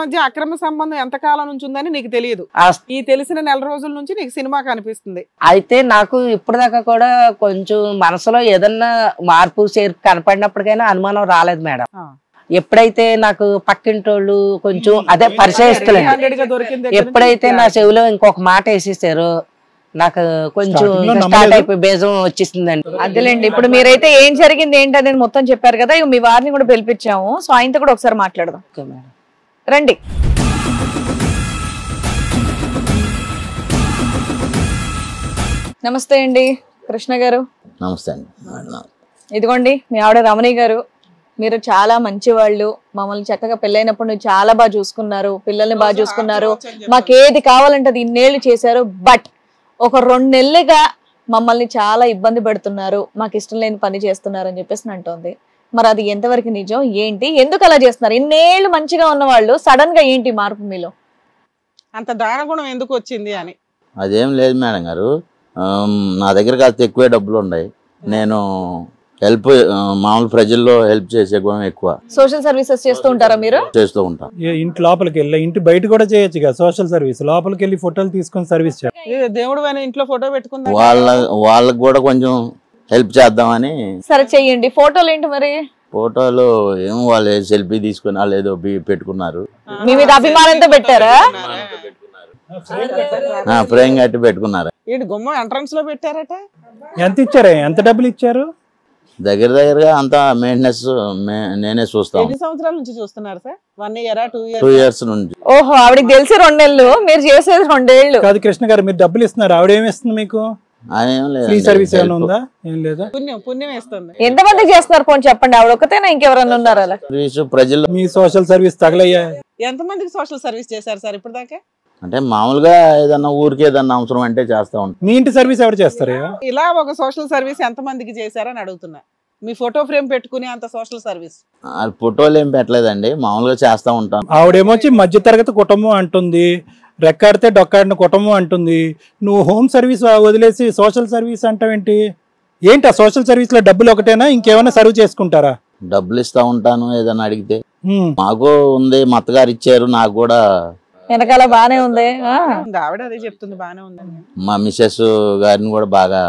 మధ్య అక్రమ సంబంధం ఎంత కాలం నుంచి ఉందని నీకు తెలియదు, ఈ తెలిసిన నెల రోజుల నుంచి నీకు సినిమా కనిపిస్తుంది. అయితే నాకు ఇప్పటిదాకా కూడా కొంచెం మనసులో ఏదన్నా మార్పు కనపడినప్పటికైనా అనుమానం రాలేదు మేడం. ఎప్పుడైతే నాకు పక్కింటోళ్ళు కొంచెం అదే పరిచయస్తులండి, ఎప్పుడైతే నా చెవిలో ఇంకొక మాట వేసేసారో నాకు కొంచెం స్టార్ట్ అయిపోయి బేజం వచ్చేసిందండి. అదేలేండి, ఇప్పుడు మీరైతే ఏం జరిగింది ఏంటనేది మొత్తం చెప్పారు కదా, మీ వారిని కూడా పిలిపించాము. సో ఆయనతో కూడా ఒకసారి మాట్లాడదాం. రండి. నమస్తే అండి కృష్ణ గారు. నమస్తే అండి. ఇదిగోండి మీ ఆవిడ రమణి గారు. మీరు చాలా మంచి వాళ్ళు, మమ్మల్ని చక్కగా పెళ్ళైనప్పుడు నువ్వు చాలా బాగా చూసుకున్నారు, పిల్లల్ని బాగా చూసుకున్నారు, మాకేది కావాలంటే అది ఇన్నేళ్ళు చేశారు. బట్ ఒక 2 నెలలుగా మమ్మల్ని చాలా ఇబ్బంది పెడుతున్నారు, మాకు ఇష్టం లేని పని చేస్తున్నారు అని చెప్పేసి అంటోంది. మరి అది ఎంతవరకు నిజం, ఏంటి, ఎందుకు అలా చేస్తున్నారు? ఇన్నేళ్ళు మంచిగా ఉన్న వాళ్ళు సడన్ గా ఏంటి మార్పు మీలో? అంత దానగుణం ఎందుకు వచ్చింది అని. అదేం లేదు మేడం గారు, నా దగ్గర కాస్త ఎక్కువే డబ్బులు ఉన్నాయి. నేను హెల్ప్ మామూలు ప్రజల్లో హెల్ప్ చేసే గుణం ఎక్కువ. సోషల్ సర్వీసెస్ చేస్తూ ఉంటారా మీరు? చేస్తూ ఉంటాను. ఇంటి లోపలికి వెళ్ళి ఇంటి బయట కూడా చేయొచ్చు కదా సోషల్ సర్వీస్. లోపలికి వెళ్ళి ఫోటోలు తీసుకొని సర్వీస్ చేయాలి. దేవుడు అని ఇంట్లో ఫోటో పెట్టుకుందా? వాళ్ళకి కూడా కొంచెం హెల్ప్ చేద్దామని. సరే చెయ్యండి. ఫోటోలు ఏంటి మరి? ఫోటోలు ఏమో వాళ్ళు సెల్ఫీ తీసుకుని వాళ్ళు ఏదో పెట్టుకున్నారు. మీ మీద అభిమానంతో పెట్టారా? ఫ్రేమ్ కట్టి పెట్టుకున్నారు. ఏంటి గుమ్మ ఎంట్రన్స్ లో పెట్టారట? ఎంత ఇచ్చారు, ఎంత డబ్బులు ఇచ్చారు? దగ్గరగా అంతా మెయింటెనెన్స్ నేనే చూస్తాను. ఎన్ని సంవత్సరాల నుంచి చూస్తున్నారు సార్? 1 year 2 years? 2 years నుంచి. ఓహో, ఆవిడకి తెలిసి 2 నెలలు, మీరు చేసేది 2 ఏళ్ళు. కాదు కృష్ణ గారు, మీరు డబ్బులు ఇస్తున్నారు, ఆవిడ ఏమి ఇస్తుంది మీకు? ఫ్రీ సర్వీస్ ఏమైనా ఉందా? ఏం లేదా? పుణ్యం వేస్తుంది. ఎంతమంది చేస్తున్నారు పోనీ చెప్పండి. ఆవిడ ఒకతేనా, ఇంకెవరన్నా ఉన్నారా అలా? ప్రజల్లో మీ సోషల్ సర్వీస్ తగలయ్యా? ఎంతమందికి సోషల్ సర్వీస్ చేశారు సార్ ఇప్పుడు దాకా? అంటే మామూలుగా ఏదన్నా ఊరికి ఏదన్నా అవసరం అంటే చేస్తా ఉంటాం. మీ ఇంటి సర్వీస్ ఎవరు చేస్తారు? ఇలా ఒక సోషల్ సర్వీస్ ఎంతమందికి చేశారని అడుగుతున్నా. మీ ఫోటో ఫ్రేమ్ పెట్టుకుని అంత సోషల్ సర్వీస్? ఫోటోలు ఏం పెట్టలేదండి, మామూలుగా చేస్తా ఉంటాను. ఆవిడేమొచ్చి మధ్యతరగతి కుటుంబం అంటుంది, రెక్కాడితే డొక్కాడిన కుటుంబం అంటుంది. నువ్వు హోమ్ సర్వీస్ వదిలేసి సోషల్ సర్వీస్ అంటావేంటి? ఏంటి ఆ సోషల్ సర్వీస్ లో డబ్బులు ఒకటేనా, ఇంకేమైనా సర్వ్ చేసుకుంటారా? డబ్బులు ఇస్తా ఉంటాను ఏదన్నా అడిగితే. మాకు ఉంది, మా అత్తగారు ఇచ్చారు, నాకు కూడా వెనకాల బానే ఉంది. ఆవిడ అదే చెప్తుంది, బానే ఉందని. మా మిస్సెస్ గారిని కూడా బాగా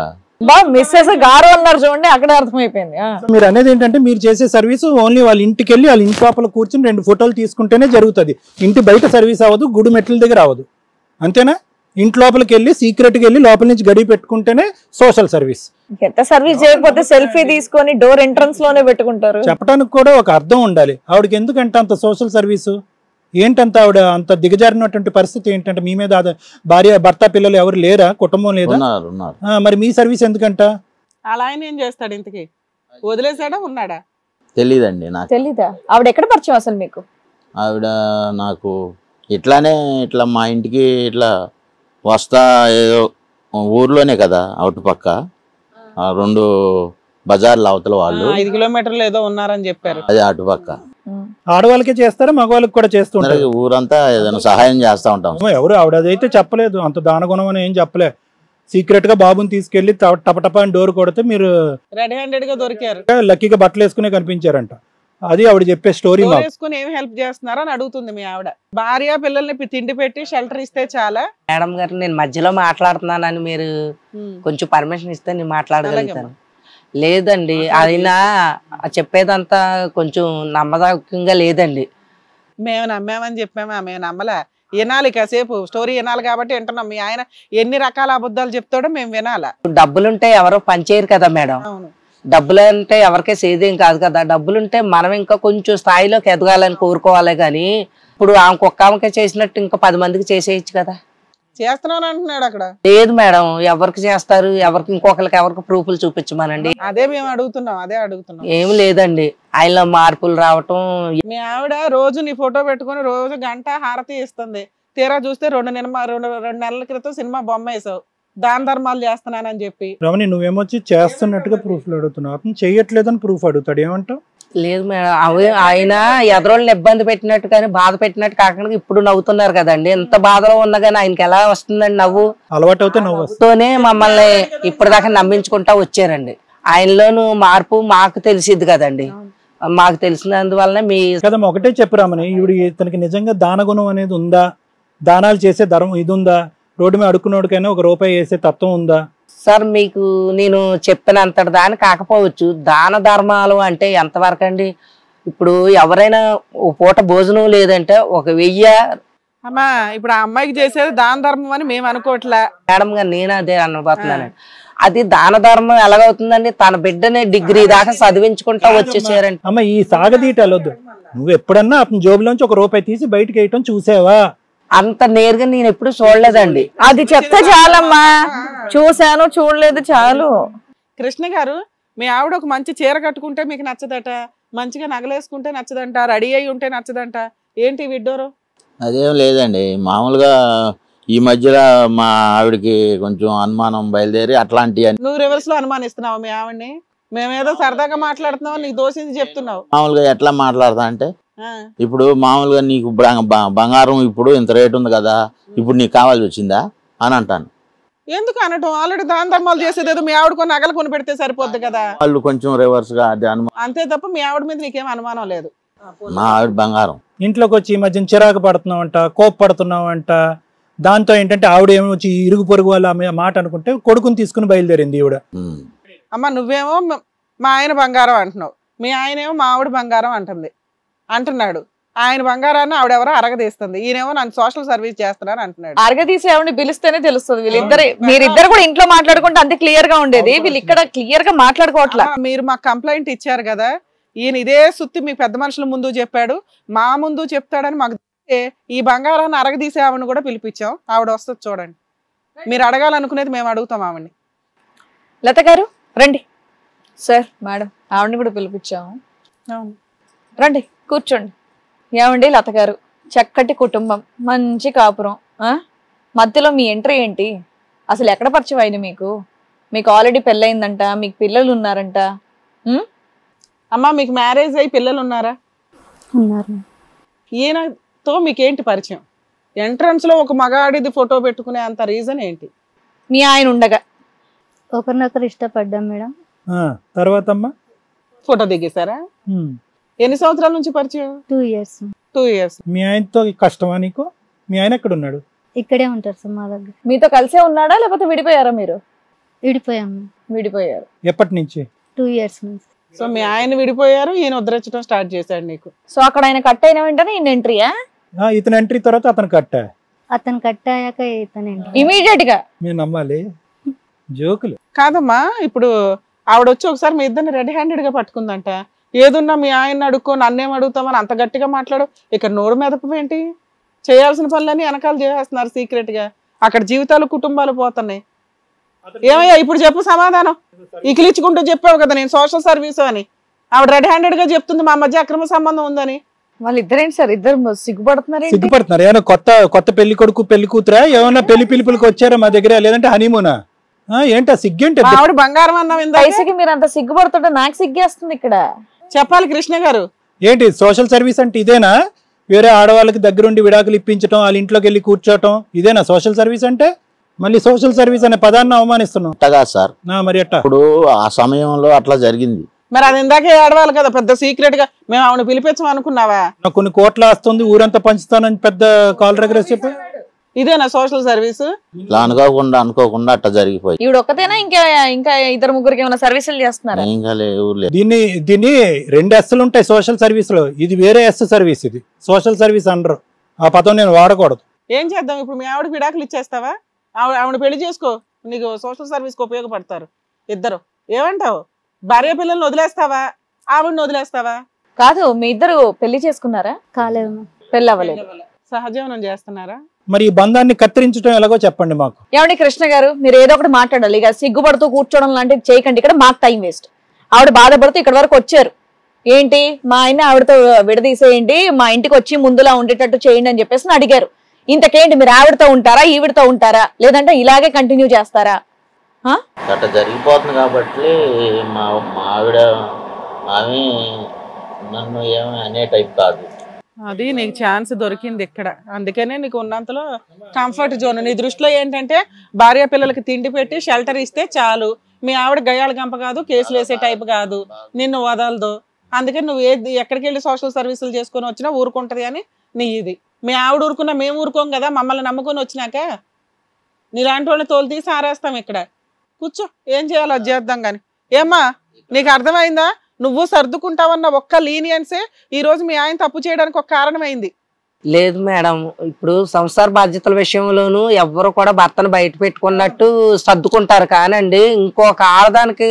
మిస్సెస్ గారు అన్నారు చూడండి, అక్కడే అర్థమైపోయింది. మీరు అనేది ఏంటంటే మీరు చేసే సర్వీస్ ఓన్లీ వాళ్ళ ఇంటికి వెళ్ళి వాళ్ళ ఇంటి లోపల కూర్చొని 2 ఫోటోలు తీసుకుంటేనే జరుగుతుంది. ఇంటి బయట సర్వీస్ అవ్వదు, గుడి మెట్ల దగ్గర అవ్వదు, అంతేనా? ఇంటి లోపలికి వెళ్ళి సీక్రెట్గా వెళ్ళి లోపల నుంచి గడి పెట్టుకుంటేనే సోషల్ సర్వీస్. ఎంత సర్వీస్ చేయకపోతే సెల్ఫీ తీసుకొని డోర్ ఎంట్రన్స్ లోనే పెట్టుకుంటారు. చెప్పడానికి కూడా ఒక అర్థం ఉండాలి. ఆవిడకి ఎందుకంటే అంత సోషల్ సర్వీసు ఏంటంత? ఆవిడ అంత దిగజారినటువంటి పరిస్థితి ఏంటంటే మీ మీద భార్య భర్త పిల్లలు ఎవరు లేరా, కుటుంబం లేదా? మరి మీ సర్వీస్ ఎందుకంట? అలా ఆయన ఏం చేస్తాడు ఇంతకి? వదిలేసాడా, ఉన్నాడా? తెలీదండి నాకు. తెలీదా? ఆవిడ ఎక్కడ పరిచయం అసలు మీకు? ఆవిడ నాకు ఇట్లా మా ఇంటికి ఇట్లా వస్తా, ఏదో ఊర్లోనే కదా అవుట్ పక్క 2 బజార్లు అవతల వాళ్ళు 5 kilometers ఏదో ఉన్నారని చెప్పారు. అది అటుపక్క. ఆడవాళ్ళకే చేస్తారా, మగవాళ్ళకి కూడా చేస్తుంటారు? ఊరంతా ఏదైనా సహాయం చేస్తా ఉంటాం. ఎవరు ఆవిడ అదైతే చెప్పలేదు, అంత దానగుణం అని ఏం చెప్పలే. సీక్రెట్ గా బాబుని తీసుకెళ్లి టపటపా అని డోర్ కొడితే మీరు రెడ్ హ్యాండెడ్ గా దొరికారు. లక్కీగా బట్టలు వేసుకునే కనిపించారంట. అది ఆవిడ చెప్పే స్టోరీ. ఏం హెల్ప్ చేస్తున్నారో అని అడుగుతుంది మీ ఆవిడ. భార్య పిల్లల్ని తిండి పెట్టి షెల్టర్ ఇస్తే చాలా. మేడం గారు, నేను మధ్యలో మాట్లాడుతున్నానని మీరు కొంచెం పర్మిషన్ ఇస్తే నేను మాట్లాడగలుగుతాను. లేదండి, అయినా చెప్పేదంతా కొంచెం నమ్మదగ్గంగా లేదండి. మేము నమ్మామని చెప్పామా? మేము నమ్మలే. వినాలి, కాసేపు స్టోరీ వినాలి కాబట్టి వింటున్నాం. మీ ఆయన ఎన్ని రకాల అబద్ధాలు చెప్తాడో మేము వినాలా. డబ్బులుంటే ఎవరో పనిచేయరు కదా మేడం. డబ్బులు అంటే ఎవరికే సేదేం కాదు కదా. డబ్బులుంటే మనం ఇంకా కొంచెం స్థాయిలోకి ఎదగాలని కోరుకోవాలి. కానీ ఇప్పుడు ఆమెకు ఒక్క ఆమెకే చేసినట్టు ఇంకా 10 మందికి చేసేయచ్చు కదా. చేస్తున్నాను అంటున్నాడు అక్కడ. లేదు మేడం, ఎవరికి చేస్తారు, ఎవరికి ఎవరికి ప్రూఫ్లు చూపించమనండి. అదే మేము అడుగుతున్నాం, అదే అడుగుతున్నాం. ఏమి లేదండి, ఆయనలో మార్పులు రావటం. మీ ఆవిడ రోజు నీ ఫోటో పెట్టుకుని రోజు గంట హారతి ఇస్తుంది. తీరా చూస్తే 2 నెలల క్రితం సినిమా బొమ్మ వేసావు, దాన ధర్మాలు చేస్తున్నానని చెప్పి. రమణి, నువ్వేమొచ్చి చేస్తున్నట్టుగా ప్రూఫ్లు అడుగుతున్నావు, అతను చేయట్లేదని ప్రూఫ్ అడుగుతాడు, ఏమంటావు? లేదు మేడం, ఆయన ఎదరోళ్ళని ఇబ్బంది పెట్టినట్టు కానీ బాధ పెట్టినట్టు కాకుండా ఇప్పుడు నవ్వుతున్నారు కదండి. ఎంత బాధలో ఉన్నా కానీ ఆయనకి ఎలా వస్తుందండి నవ్వు? అలవాటు అవుతే నవ్వు తోనే మమ్మల్ని ఇప్పటిదాకా నమ్మించుకుంటా వచ్చారండి. ఆయనలోను మార్పు మాకు తెలిసిద్ది కదండి. మాకు తెలిసినందువల్లనే మీ కదా ఒకటే చెప్పు రమణి, ఈవిడ ఇతనికి నిజంగా దానగుణం అనేది ఉందా? దానాలు చేసే ధర్మం ఇది ఉందా? రోడ్డు మీద అడుక్కున్నోడికైనా 1 రూపాయి వేసే తత్వం ఉందా? సార్, మీకు నేను చెప్పినంత దాని కాకపోవచ్చు. దాన ధర్మాలు అంటే ఎంతవరకు అండి? ఇప్పుడు ఎవరైనా ఓ పూట భోజనం లేదంటే 1000. అమ్మా, ఇప్పుడు ఆ అమ్మాయికి చేసేది దాన ధర్మం అని మేము అనుకోవట్లే మేడం గారు. నేను అదే అనబోతున్నాను. అది దాన ధర్మం ఎలాగవుతుందండి? తన బిడ్డని డిగ్రీ దాకా చదివించుకుంటా వచ్చేసారండి. అమ్మ, ఈ సాగదీట వెళ్ళొద్దు. నువ్వు ఎప్పుడన్నా అతని జోబులోంచి 1 రూపాయి తీసి బయటకు వేయటం చూసావా? అంత నేరుగా నేను ఎప్పుడు చూడలేదండి. అది చెప్తే చాలమ్మా, చూశాను చూడలేదు చాలు. కృష్ణ గారు, మీ ఆవిడ ఒక మంచి చీర కట్టుకుంటే మీకు నచ్చదట, మంచిగా నగలేసుకుంటే నచ్చదంట, రెడీ అయి ఉంటే నచ్చదంట, ఏంటి విడ్డోరు? అదేం లేదండి, మామూలుగా ఈ మధ్యలో మా ఆవిడకి కొంచెం అనుమానం బయలుదేరి అట్లాంటి నువ్వు రివర్స్ లో అనుమానిస్తున్నావు మీ ఆవిడ్ని? మేమేదో సరదాగా మాట్లాడుతున్నావు, నీకు దోషించి చెప్తున్నావు. మామూలుగా ఎట్లా మాట్లాడతా అంటే, ఇప్పుడు మామూలుగా నీకు బంగారం ఇప్పుడు ఇంత రేటు ఉంది కదా, ఇప్పుడు నీకు కావాల్సి వచ్చిందా అని అంటాను. ఎందుకు అనటం? ఆల్రెడీ దాన ధర్మాలు చేసేది మీ ఆవిడ కొన్ని నగలు కొని పెడితే సరిపోద్ది కదా. వాళ్ళు కొంచెం రివర్స్ గా అది అనుమానం, అంతే తప్ప మీ ఆవిడ మీద నీకేం అనుమానం లేదు. మా ఆవిడ బంగారం. ఇంట్లోకి వచ్చి ఈ మధ్యన చిరాకు పడుతున్నావంట, కోప పడుతున్నావంట. దాంతో ఏంటంటే ఆవిడ ఏమో వచ్చి ఇరుగు పొరుగు వాళ్ళ మాట అనుకుంటే కొడుకుని తీసుకుని బయలుదేరింది ఈవిడ. అమ్మ నువ్వేమో మా ఆయన బంగారం అంటున్నావు, మీ ఆయనేమో మా ఆవిడ బంగారం అంటున్నాడు. ఆయన బంగారాన్ని ఆవిడెవరో అరగదీస్తుంది, ఈయనేమో నన్ను సోషల్ సర్వీస్ చేస్తున్నాను అంటున్నాడు. అరగదీసి ఆవిడని పిలిస్తేనే తెలుస్తుంది. మీరిద్దరు కూడా ఇంట్లో మాట్లాడుకుంటే అంతే క్లియర్ గా ఉండేది, వీళ్ళు ఇక్కడ క్లియర్ గా మాట్లాడుకోవట్లా. మీరు మాకు కంప్లైంట్ ఇచ్చారు కదా, ఈయన ఇదే సుత్తి మీ పెద్ద మనుషుల ముందు చెప్పాడు, మా ముందు చెప్తాడని మాకు ఈ బంగారాన్ని అరగదీసే ఆవిడని కూడా పిలిపించాం. ఆవిడ వస్తుంది చూడండి, మీరు అడగాలనుకునేది మేము అడుగుతాం ఆవిడని. లత గారు రండి. సార్ మేడం ఆవిడని కూడా పిలిపించాము, రండి కూర్చోండి. ఏమండి లత గారు, చక్కటి కుటుంబం, మంచి కాపురం, మధ్యలో మీ ఎంట్రీ ఏంటి? అసలు ఎక్కడ పరిచయం అయింది మీకు? మీకు ఆల్రెడీ పెళ్ళయిందంట, మీకు పిల్లలు ఉన్నారంట. అమ్మా మీకు మ్యారేజ్ అయ్యి పిల్లలు ఉన్నారా? ఈయనతో మీకేంటి పరిచయం? ఎంట్రన్స్ లో ఒక మగాడిది ఫోటో పెట్టుకునే అంత రీజన్ ఏంటి? మీ ఆయన ఉండగా ఒకరినొకరు ఇష్టపడ్డాం మేడం. తర్వాత అమ్మా ఫోటో దిగేశారా? ఎన్ని సంవత్సరాల నుంచి పరిచయం? 2 years. 2 years. మీ ఆయనతో కష్టమా నీకు? మీ ఆయన ఎక్కడ ఉన్నాడు? ఇక్కడే ఉంటారు సార్ మా దగ్గర. మీతో కలిసే ఉన్నాడా లేకపోతే విడిపోయారా? మీరు విడిపోయాము. విడిపోయారు. ఎప్పటి నుంచి? 2 years నుంచి. సో మీ ఆయన విడిపోయారు, ఈయన ఉద్ధరించడం స్టార్ట్ చేశాడు నీకు. సో అక్కడ ఆయన కట్ అయిన వెంటనే ఈయన ఎంట్రీయా? ఇతను ఎంట్రీ తర్వాత అతను కట్టా? అతను కట్టాక ఇతను ఇమీడియట్ గా. మీరు నమ్మాలి, జోకులు కాదమ్మా. ఇప్పుడు ఆవిడ వచ్చి ఒకసారి మీ ఇద్దరిని రెడ్ హ్యాండెడ్ గా పట్టుకుందంట. ఏదున్నా మీ ఆయన అడుక్కో, నన్నేం అడుగుతామని అంత గట్టిగా మాట్లాడు. ఇక్కడ నోరు మెదపేంటి? చేయాల్సిన పనులన్నీ వెనకాల చేసేస్తున్నారు సీక్రెట్ గా. అక్కడ జీవితాలు కుటుంబాలు పోతున్నాయి. ఏమయ్యా ఇప్పుడు చెప్పు సమాధానం. ఇకిలిచ్చుకుంటూ చెప్పావు కదా నేను సోషల్ సర్వీస్ అని. ఆవిడ రెడ్ హ్యాండెడ్ గా చెప్తుంది మా మధ్య అక్రమ సంబంధం ఉందని. వాళ్ళిద్దరేంటి సార్, ఇద్దరు సిగ్గుపడుతున్నారు? సిగ్గుపడుతున్నారు. ఏమైనా కొత్త పెళ్లి కొడుకు పెళ్లి కూతురా? ఏమన్నా పెళ్లి పిలుపులకు వచ్చారా మా దగ్గర? లేదంటే హనీమూనా? ఏంటా సిగ్గేంటి? ఆవిడ బంగారం అన్నావు వయసుకి మీరు అంత సిగ్గుపడుతుంటే నాకు సిగ్గేస్తుంది ఇక్కడ. చెప్పాలి కృష్ణ గారు. ఏంటి సోషల్ సర్వీస్ అంటే ఇదేనా? వేరే ఆడవాళ్ళకి దగ్గరుండి విడాకులు ఇప్పించడం, వాళ్ళ ఇంట్లోకి వెళ్ళి కూర్చోటం, ఇదేనా సోషల్ సర్వీస్ అంటే? మళ్ళీ సోషల్ సర్వీస్ అనే పదాన్ని అవమానిస్తున్నాం. అట్టగా సార్, మరి అట్టా ఇప్పుడు ఆ సమయంలో అట్లా జరిగింది. మరి అది ఇందాకే ఆడవాలి కదా, పెద్ద సీక్రెట్ గా మేము ఆవిడ పిలిపించాం అనుకున్నావా? కొన్ని కోట్ల వస్తుంది, ఊరంతా పంచుతానని పెద్ద కాల్ దగ్గర చెప్పి ఇదేనా సోషల్ సర్వీస్? ఇలా అనుకోకుండా అట్లా జరిగిపోయి. ఈవిడ ఒక్కతేనా ఇంకా ఇద్దరు ముగ్గురికి ఏమైనా సర్వీసులు చేస్తున్నారు? ఇంకా లేవు. దీన్ని 2 ఎస్లు ఉంటాయి సోషల్ సర్వీస్ లో. ఇది వేరే ఎస్ సర్వీస్, ఇది సోషల్ సర్వీస్ అనరు. ఆ పదం నేను వాడకూడదు. ఏం చేద్దాం ఇప్పుడు? మీ ఆవిడ విడాకులు ఇచ్చేస్తావా? ఆవిడ పెళ్లి చేసుకో, నీకు సోషల్ సర్వీస్ కి ఉపయోగపడతారు ఇద్దరు. ఏమంటావు? భార్య పిల్లల్ని వదిలేస్తావా, ఆవిడని వదిలేస్తావా? కాదు, మీ ఇద్దరు పెళ్లి చేసుకున్నారా? కాలేదు. పెళ్లి అవ్వలేదు. సహజీవనం చేస్తున్నారా? మరి ఈ బంధాన్ని కత్తిరించడం ఎలాగో చెప్పండి మాకు. ఏమండి కృష్ణ గారు, మీరు ఏదో ఒకటి మాట్లాడాలి. ఇక సిగ్గుపడుతూ కూర్చోవడం లాంటివి చేయకండి. ఇక్కడ మాకు టైం వేస్ట్. ఆవిడ బాధపడుతూ ఇక్కడ వరకు వచ్చారు. ఏంటి మా ఆయన ఆవిడతో విడదీసేయండి, మా ఇంటికి వచ్చి ముందులా ఉండేటట్టు చేయండి అని చెప్పేసి అడిగారు. ఇంతకేంటి మీరు ఆవిడతో ఉంటారా, ఈవిడతో ఉంటారా, లేదంటే ఇలాగే కంటిన్యూ చేస్తారా? అట్లా జరిగిపోతుంది కాబట్టి మా ఆవిడ ఆమె నన్ను ఏమీ అనే టైప్ కాదు. అది నీకు ఛాన్స్ దొరికింది ఇక్కడ, అందుకనే నీకు ఉన్నంతలో కంఫర్ట్ జోన్. నీ దృష్టిలో ఏంటంటే భార్య పిల్లలకి తిండి పెట్టి షెల్టర్ ఇస్తే చాలు. మీ ఆవిడ గయ్యాల గంప కాదు, కేసులు వేసే టైప్ కాదు, నిన్ను వదలదు. అందుకని నువ్వు ఎక్కడికి వెళ్ళి సోషల్ సర్వీసులు చేసుకొని వచ్చినా ఊరుకుంటది అని నీ ఇది. మీ ఆవిడ ఊరుకున్నా మేము ఊరుకోం కదా, మమ్మల్ని నమ్ముకొని వచ్చినాక నీలాంటి వాళ్ళని తోలు తీసి ఆరేస్తాం ఇక్కడ. కూర్చో, ఏం చేయాలో అది చేద్దాం కానీ. ఏమ్మా నీకు అర్థమైందా? నువ్వు సర్దుకుంటావన్న ఒక్క లీనియన్సే ఈ రోజు మీ ఆయన తప్పు చేయడానికి ఒక కారణమైంది. లేదు మేడం, ఇప్పుడు సంసార బాధ్యతల విషయంలోనూ ఎవ్వరు కూడా భర్తను బయట పెట్టుకున్నట్టు సర్దుకుంటారు. కానండి ఇంకొక ఆడదానికి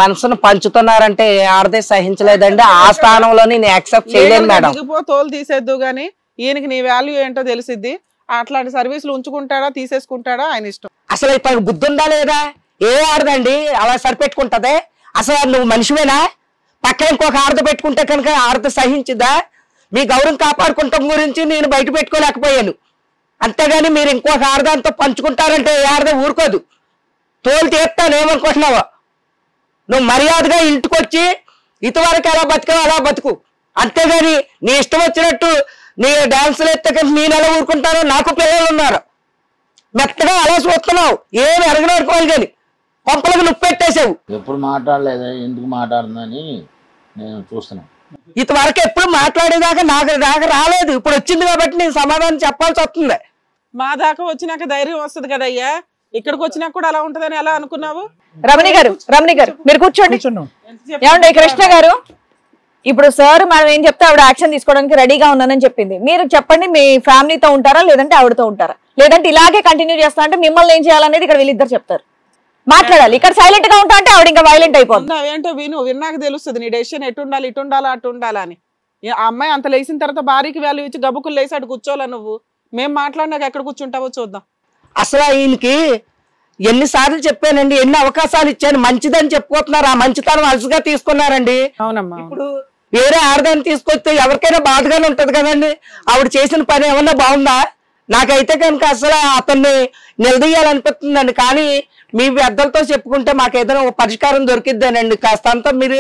మనసును పంచుతున్నారంటే ఆడదే సహించలేదండి. ఆ స్థానంలో నేను యాక్సెప్ట్ చేయలేను మేడం. తోలు తీసేద్దు గాని ఈయనకి నీ వాల్యూ ఏంటో తెలిసిద్ది. అట్లాంటి సర్వీసులు ఉంచుకుంటాడా తీసేసుకుంటాడా ఆయన ఇష్టం. అసలు ఇప్పుడు బుద్ధి ఉందా లేదా? ఏ ఆడదండి అలా సరిపెట్టుకుంటదే? అసలు నువ్వు మనిషివేనా? పక్కన ఇంకొక ఆడద పెట్టుకుంటే కనుక ఆడద సహించిద్దా? మీ గౌరవం కాపాడుకుంటాం గురించి నేను బయట పెట్టుకోలేకపోయాను. అంతేగాని మీరు ఇంకొక ఆడదాంతో పంచుకుంటారంటే ఏ ఆడద ఊరుకోదు. తోలు తీస్తాను ఏమనుకుంటున్నావా? నువ్వు మర్యాదగా ఇంటికి వచ్చి ఇటువరకు ఎలా బతుకావు అలా బతుకు. అంతేగాని నీ ఇష్టం వచ్చినట్టు నీ డాన్సులు ఎత్తే కానీ నేను ఎలా ఊరుకుంటానో? నాకు పిల్లలు ఉన్నారు. మెత్తగా అలా చూస్తున్నావు, ఏమి అడగనుకోవాలి కానీ పంపలకు నువ్వు పెట్టేసావు. ఎప్పుడు మాట్లాడలేదా? ఎందుకు మాట్లాడుతుందని నేను చూస్తున్నాను. ఇంతవరకు ఎప్పుడు మాట్లాడేదాకా నాకు రాలేదు. ఇప్పుడు వచ్చింది కాబట్టి నేను సమాధానం చెప్పాల్సి వస్తుంది. మా దాకా వచ్చినాక ధైర్యం వస్తుంది కదయ్యా. ఇక్కడికి వచ్చినాక కూడా అలా ఉంటదని ఎలా అనుకున్నావు? రమణి గారు మీరు కూర్చోండి. కూర్చున్నాం. ఏమండి కృష్ణ గారు, ఇప్పుడు సార్ మనం ఏం చెప్తే ఆవిడ యాక్షన్ తీసుకోవడానికి రెడీగా ఉన్నానని చెప్పింది. మీరు చెప్పండి, మీ ఫ్యామిలీతో ఉంటారా లేదంటే ఆవిడతో ఉంటారా? లేదంటే ఇలాగే కంటిన్యూ చేస్తా అంటే మిమ్మల్ని ఏం చేయాలనేది ఇక్కడ వీళ్ళిద్దరు చెప్తారు. మాట్లాడాలి. ఇక్కడ సైలెంట్ గా ఉంటా అంటే ఆవిడ ఇంకా వైలెంట్ అయిపోతుంది. ఏంటో విన్నాక తెలుస్తుంది నీ డెసిషన్ ఎటు ఉండాలి, ఇటు ఉండాలా అటు ఉండాలా అని. ఆ అమ్మాయి అంత లేచిన తర్వాత భార్యకి వాల్యూ ఇచ్చి గబుకులు లేసి అటు కూర్చోవాలా నువ్వు? మేము మాట్లాడినాక ఎక్కడ కూర్చుంటావో చూద్దాం. అసలు ఈయనకి ఎన్నిసార్లు చెప్పానండి, ఎన్ని అవకాశాలు ఇచ్చాను, మంచిదని చెప్పుకుంటున్నారు. ఆ మంచితనం అలసిగా తీసుకున్నారండి. అవునమ్మా. ఇప్పుడు వేరే ఆడదాన్ని తీసుకొస్తే ఎవరికైనా బాధగానే ఉంటది కదండి. ఆవిడ చేసిన పని ఏమన్నా బాగుందా? నాకైతే కనుక అసలు అతన్ని నిలదీయాలనిపిస్తుందండి. కానీ మీ పెద్దలతో చెప్పుకుంటే మాకు ఏదైనా ఒక పరిష్కారం దొరికిద్దానండి. కాస్తంతా మీరు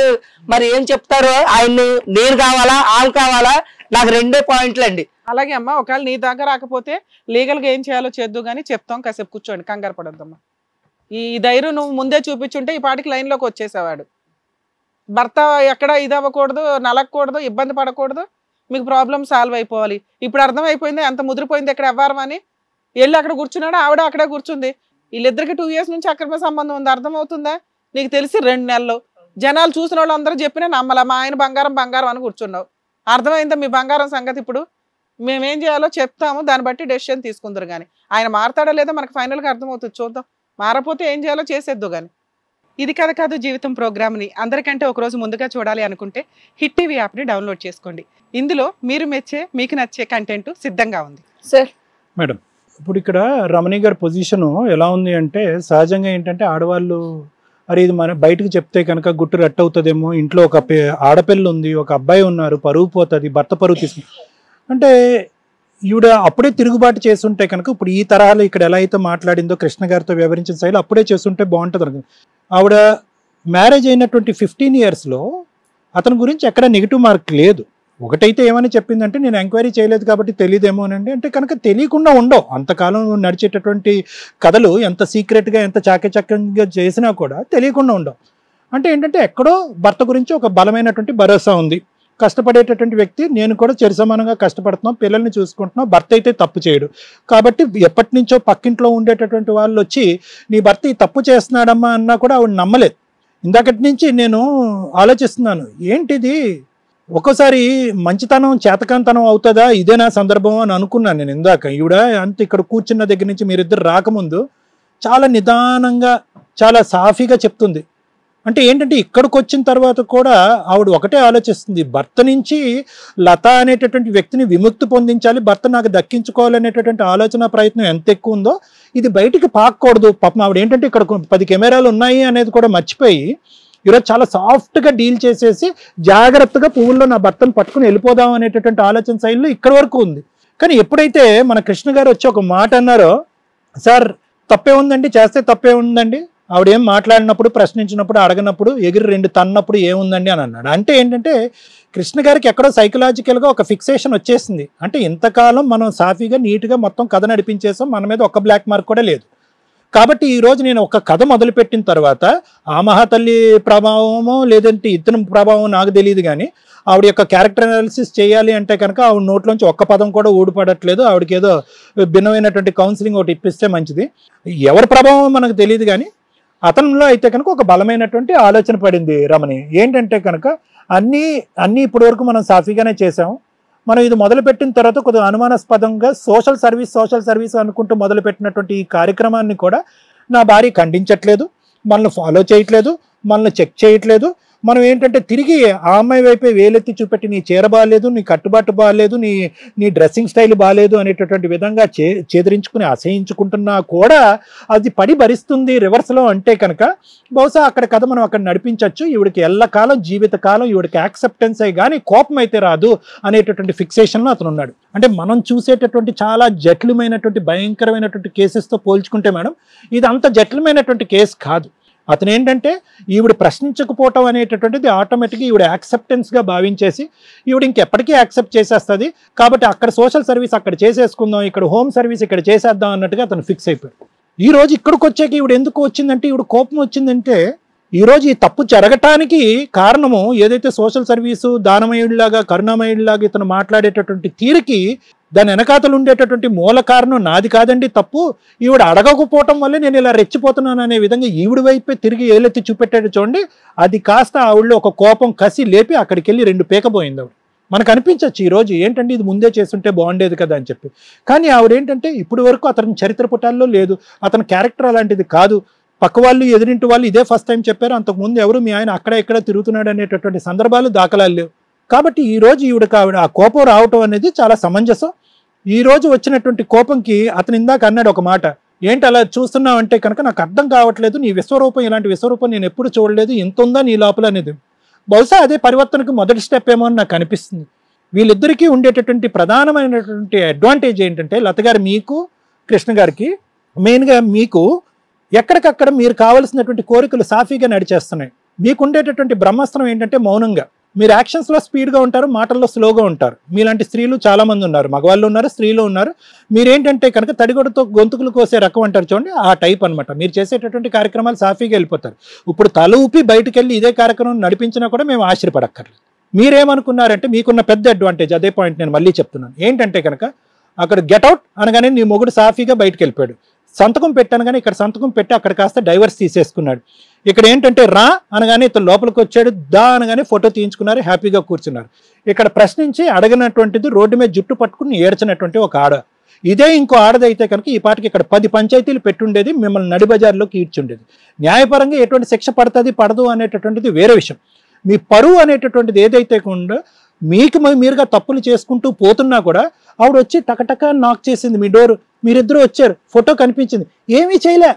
మరి ఏం చెప్తారో. ఆయన్ని నేను కావాలా ఆమె కావాలా? నాకు 2 పాయింట్లు అండి. అలాగే అమ్మా, ఒకవేళ నీ దాకా రాకపోతే లీగల్ గా ఏం చేయాలో చేద్దు గానీ చెప్తాం. కాసేపు కూర్చోండి, కంగారు పడొద్దమ్మా. ఈ ధైర్యం నువ్వు ముందే చూపించుంటే ఈ పాటికి లైన్ లోకి వచ్చేసేవాడు. భర్త ఎక్కడ ఇది అవ్వకూడదు, నలగకూడదు, ఇబ్బంది పడకూడదు, మీకు ప్రాబ్లం సాల్వ్ అయిపోవాలి. ఇప్పుడు అర్థమైపోయింది ఎంత ముదిరిపోయింది ఎక్కడ ఎవ్వరం అని. వెళ్ళి అక్కడ కూర్చున్నాడు, ఆవిడ అక్కడే కూర్చుంది. వీళ్ళిద్దరికి 2 years నుంచి అక్రమ సంబంధం ఉంది. అర్థమవుతుందా? నీకు తెలిసి 2 నెలలు జనాలు చూసిన వాళ్ళు అందరూ చెప్పినా నమ్మలా. మా ఆయన బంగారం బంగారం అని కూర్చున్నావు. అర్థమైందా మీ బంగారం సంగతి? ఇప్పుడు మేమేం చేయాలో చెప్తాము, దాన్ని బట్టి డెసిషన్ తీసుకుందరు. కానీ ఆయన మారతాడో లేదో మనకు ఫైనల్గా అర్థమవుతుంది, చూద్దాం. మారపోతే ఏం చేయాలో చేసేద్దు. కానీ ఇది కథ కాదు జీవితం ప్రోగ్రామ్ని అందరికంటే ఒకరోజు ముందుగా చూడాలి అనుకుంటే హిట్ టీవీ యాప్ని డౌన్లోడ్ చేసుకోండి. ఇందులో మీరు మెచ్చే మీకు నచ్చే కంటెంట్ సిద్ధంగా ఉంది. సార్ మేడం, ఇప్పుడు ఇక్కడ రమణి గారి పొజిషను ఎలా ఉంది అంటే, సహజంగా ఏంటంటే ఆడవాళ్ళు అరే ఇది మన బయటకు చెప్తే కనుక గుట్టు రట్టు అవుతుందేమో, ఇంట్లో ఒక ఆడపిల్ల ఉంది, ఒక అబ్బాయి ఉన్నారు, పరువు పోతుంది, భర్త పరువు తీసుకు అంటే ఈవిడ అప్పుడే తిరుగుబాటు చేస్తుంటే కనుక ఇప్పుడు ఈ తరహాలో ఇక్కడ ఎలా అయితే మాట్లాడిందో కృష్ణ గారితో వివరించిన శైలి అప్పుడే చేస్తుంటే బాగుంటుంది అనుకుంది. ఆవిడ మ్యారేజ్ అయినటువంటి 15 yearsలో అతని గురించి ఎక్కడ నెగిటివ్ మార్క్ లేదు. ఒకటైతే ఏమని చెప్పిందంటే నేను ఎంక్వైరీ చేయలేదు కాబట్టి తెలియదేమో అనండి. అంటే కనుక తెలియకుండా ఉండవు. అంతకాలం నడిచేటటువంటి కథలు ఎంత సీక్రెట్గా ఎంత చాకచక్యంగా చేసినా కూడా తెలియకుండా ఉండవు. అంటే ఏంటంటే ఎక్కడో భర్త గురించి ఒక బలమైనటువంటి భరోసా ఉంది. కష్టపడేటటువంటి వ్యక్తి, నేను కూడా సమానంగా కష్టపడుతున్నాం, పిల్లల్ని చూసుకుంటున్నాం, భర్త అయితే తప్పు చేయడు కాబట్టి ఎప్పటి నుంచో పక్కింట్లో ఉండేటటువంటి వాళ్ళు వచ్చి నీ భర్త ఈ తప్పు చేస్తున్నాడమ్మా అన్నా కూడా ఆవిడ నమ్మలేదు. ఇందాకటి నుంచి నేను ఆలోచిస్తున్నాను, ఏంటిది ఒక్కోసారి మంచితనం చేతకాంతనం అవుతుందా, ఇదేనా సందర్భం అని అనుకున్నాను నేను ఇందాక. ఈవిడ అంత ఇక్కడ కూర్చున్న దగ్గర నుంచి మీరిద్దరు రాకముందు చాలా నిదానంగా చాలా సాఫీగా చెప్తుంది. అంటే ఏంటంటే ఇక్కడికి వచ్చిన తర్వాత కూడా ఆవిడ ఒకటే ఆలోచిస్తుంది, భర్త నుంచి లత అనేటటువంటి వ్యక్తిని విముక్తి పొందించాలి, భర్త నాకు దక్కించుకోవాలనేటటువంటి ఆలోచన ప్రయత్నం ఎంత ఎక్కువ ఉందో ఇది బయటికి పాకూడదు. పాపం ఆవిడ ఏంటంటే ఇక్కడ 10 కెమెరాలు ఉన్నాయి అనేది కూడా మర్చిపోయి ఈరోజు చాలా సాఫ్ట్గా డీల్ చేసేసి జాగ్రత్తగా పువ్వుల్లో నా భర్తను పట్టుకుని వెళ్ళిపోదాం అనేటటువంటి ఆలోచన శైలిలో ఇక్కడ వరకు ఉంది. కానీ ఎప్పుడైతే మన కృష్ణ గారు వచ్చి ఒక మాట అన్నారో, సార్ తప్పే ఉందండి, చేస్తే తప్పే ఉందండి, ఆవిడేం మాట్లాడినప్పుడు ప్రశ్నించినప్పుడు అడగనప్పుడు ఎగిరి 2 తన్నప్పుడు ఏముందండి అని అన్నాడు. అంటే ఏంటంటే కృష్ణ గారికి ఎక్కడో సైకలాజికల్గా ఒక ఫిక్సేషన్ వచ్చేసింది. అంటే ఇంతకాలం మనం సాఫీగా నీట్గా మొత్తం కథ నడిపించేసాం, మన మీద ఒక బ్లాక్ మార్క్ కూడా లేదు. కాబట్టి ఈరోజు నేను ఒక కథ మొదలుపెట్టిన తర్వాత ఆ మహాతల్లి ప్రభావమో లేదంటే ఇతని ప్రభావం నాకు తెలియదు, కానీ ఆవిడ యొక్క క్యారెక్టర్ అనాలిసిస్ చేయాలి అంటే కనుక ఆవిడ నోట్లోంచి ఒక్క పదం కూడా ఊడిపడట్లేదు. ఆవిడకి ఏదో భిన్నమైనటువంటి కౌన్సిలింగ్ ఒకటి ఇప్పిస్తే మంచిది. ఎవరి ప్రభావం మనకు తెలియదు, కానీ అతనిలో అయితే కనుక ఒక బలమైనటువంటి ఆలోచన పడింది రమణి. ఏంటంటే కనుక అన్నీ ఇప్పటి వరకు మనం సాఫీగానే చేసాం. మనం ఇది మొదలుపెట్టిన తర్వాత కొద్దిగా అనుమానాస్పదంగా సోషల్ సర్వీస్ అనుకుంటూ మొదలుపెట్టినటువంటి ఈ కార్యక్రమాన్ని కూడా నా భార్య ఖండించట్లేదు, మనల్ని ఫాలో చేయట్లేదు, మనల్ని చెక్ చేయట్లేదు, మనం ఏంటంటే తిరిగి ఆ అమ్మాయి వైపే వేలెత్తి చూపెట్టి నీ చీర బాగాలేదు, నీ కట్టుబాటు బాగాలేదు, నీ డ్రెస్సింగ్ స్టైల్ బాగాలేదు అనేటటువంటి విధంగా చేదరించుకుని అసహించుకుంటున్నా కూడా అది పడి భరిస్తుంది రివర్స్లో అంటే కనుక బహుశా అక్కడ కథ మనం అక్కడ నడిపించవచ్చు. ఈవిడికి ఎల్లకాలం జీవితకాలం ఈవిడికి యాక్సెప్టెన్స్ అయ్యి కానీ కోపం అయితే రాదు అనేటటువంటి ఫిక్సేషన్లో అతను ఉన్నాడు. అంటే మనం చూసేటటువంటి చాలా జటిలమైనటువంటి భయంకరమైనటువంటి కేసెస్తో పోల్చుకుంటే మేడం ఇది అంత జటిలమైనటువంటి కేసు కాదు. అతను ఏంటంటే ఈవిడ ప్రశ్నించకపోవటం అనేటటువంటిది ఆటోమేటిక్గా ఈవిడ యాక్సెప్టెన్స్గా భావించేసి ఈవిడ ఇంకెప్పటికీ యాక్సెప్ట్ చేసేస్తుంది కాబట్టి అక్కడ సోషల్ సర్వీస్ అక్కడ చేసేసుకుందాం, ఇక్కడ హోమ్ సర్వీస్ ఇక్కడ చేసేద్దాం అన్నట్టుగా అతను ఫిక్స్ అయిపోయాడు. ఈ రోజు ఇక్కడికి వచ్చాక ఈవిడ ఎందుకు వచ్చిందంటే ఈవిడ కోపం వచ్చిందంటే ఈరోజు ఈ తప్పు జరగటానికి కారణము ఏదైతే సోషల్ సర్వీసు దానమయుడిలాగా కరుణామయుడిలాగా ఇతను మాట్లాడేటటువంటి తీరుకి దాని వెనకాతలు ఉండేటటువంటి మూల కారణం నాది కాదండి తప్పు, ఈవిడ అడగకపోవటం వల్లే నేను ఇలా రెచ్చిపోతున్నాను అనే విధంగా ఈవిడ వైపే తిరిగి ఏలెత్తి చూపెట్టాడు చూడండి. అది కాస్త ఆవిడలో ఒక కోపం కసి లేపి అక్కడికి వెళ్ళి 2 పీకపోయింది ఆవిడ. మనకు అనిపించవచ్చు ఈరోజు ఏంటంటే ఇది ముందే చేస్తుంటే బాగుండేది కదా అని చెప్పి. కానీ ఆవిడ ఏంటంటే ఇప్పటి వరకు అతని చరిత్ర పుటాల్లో లేదు, అతని క్యారెక్టర్ అలాంటిది కాదు. పక్క వాళ్ళు ఎదురింటి వాళ్ళు ఇదే ఫస్ట్ టైం చెప్పారు, అంతకుముందు ఎవరు మీ ఆయన అక్కడ ఇక్కడ తిరుగుతున్నాడు అనేటటువంటి సందర్భాలు దాఖలాలు లేవు. కాబట్టి ఈరోజు ఆవిడ ఆ కోపం రావటం అనేది చాలా సమంజసం. ఈ రోజు వచ్చినటువంటి కోపంకి అతను ఇందాక అన్నాడు ఒక మాట, ఏంటి అలా చూస్తున్నావు అంటే కనుక నాకు అర్థం కావట్లేదు, నీ విశ్వరూపం ఇలాంటి విశ్వరూపం నేను ఎప్పుడు చూడలేదు, ఎంత ఉందా నీ లోపల అనేది. బహుశా అదే పరివర్తనకు మొదటి స్టెప్ ఏమో అని నాకు అనిపిస్తుంది. వీళ్ళిద్దరికీ ఉండేటటువంటి ప్రధానమైనటువంటి అడ్వాంటేజ్ ఏంటంటే లత గారు మీకు కృష్ణ గారికి మెయిన్గా మీకు ఎక్కడికక్కడ మీరు కావలసినటువంటి కోరికలు సాఫీగా నడిచేస్తున్నాయి. మీకు ఉండేటటువంటి బ్రహ్మాస్త్రం ఏంటంటే మౌనంగా మీరు యాక్షన్స్లో స్పీడ్గా ఉంటారు, మాటల్లో స్లోగా ఉంటారు. మీలాంటి స్త్రీలు చాలామంది ఉన్నారు, మగవాళ్ళు ఉన్నారు, స్త్రీలు ఉన్నారు. మీరేంటంటే కనుక తడిగొడతో గొంతుకులు కోసే రకం అంటారు చూడండి, ఆ టైప్ అనమాట. మీరు చేసేటటువంటి కార్యక్రమాలు సాఫీగా వెళ్ళిపోతారు. ఇప్పుడు తల ఊపి బయటకు వెళ్ళి ఇదే కార్యక్రమం నడిపించినా కూడా మేము ఆశ్చర్యపడక్కర్లేదు. మీరేమనుకున్నారంటే మీకున్న పెద్ద అడ్వాంటేజ్, అదే పాయింట్ నేను మళ్ళీ చెప్తున్నాను, ఏంటంటే కనుక అక్కడ గెట్అవుట్ అనగానే నీ మొగుడు సాఫీగా బయటకు వెళ్ళిపోయాడు. సంతకం పెట్టాను కానీ ఇక్కడ సంతకం పెట్టి అక్కడ కాస్త డైవర్స్ తీసేసుకున్నాడు. ఇక్కడ ఏంటంటే రా అనగానే ఇతను లోపలికి వచ్చాడు, దా అనగానే ఫోటో తీయించుకున్నారు, హ్యాపీగా కూర్చున్నారు. ఇక్కడ ప్రశ్నించి అడగనటువంటిది రోడ్డు మీద జుట్టు పట్టుకుని ఏడ్చినటువంటి ఒక ఆడ. ఇదే ఇంకో ఆడదైతే కనుక ఈ పాటికి ఇక్కడ 10 పంచాయతీలు పెట్టుండేది, మిమ్మల్ని నడిబజార్లోకి ఈడ్చుండేది. న్యాయపరంగా ఎటువంటి శిక్ష పడుతుంది పడదు అనేటటువంటిది వేరే విషయం. మీ పరువు అనేటటువంటిది ఏదైతే ఉందో మీకు మీరుగా తప్పులు చేసుకుంటూ పోతున్నా కూడా ఆవిడ వచ్చి టకటక నాక్ చేసింది మీ డోరు, మీరిద్దరూ వచ్చారు, ఫోటో కనిపించింది, ఏమీ చేయలే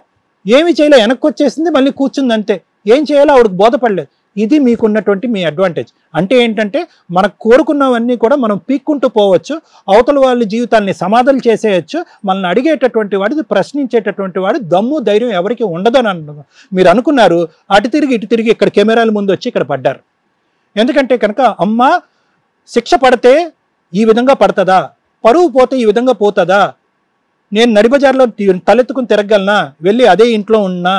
వెనక్కి వచ్చేసింది, మళ్ళీ కూర్చుంది అంతే. ఏం చేయాలో ఆవిడకి బోధపడలేదు. ఇది మీకున్నటువంటి మీ అడ్వాంటేజ్. అంటే ఏంటంటే మనకు కోరుకున్నవన్నీ కూడా మనం పీక్కుంటూ పోవచ్చు, అవతల వాళ్ళ జీవితాన్ని సమాధులు చేసేయచ్చు. మనల్ని అడిగేటటువంటి వాడు, ప్రశ్నించేటటువంటి వాడు దమ్ము ధైర్యం ఎవరికి ఉండదని మీరు అనుకున్నారు. అటు తిరిగి ఇటు తిరిగి ఇక్కడ కెమెరాల ముందు వచ్చి ఇక్కడ పడ్డారు. ఎందుకంటే కనుక అమ్మ శిక్ష పడితే ఈ విధంగా పడుతుందా, పరువు పోతే ఈ విధంగా పోతుందా, నేను నడిబజార్లో తలెత్తుకుని తిరగలనా, వెళ్ళి అదే ఇంట్లో ఉన్నా,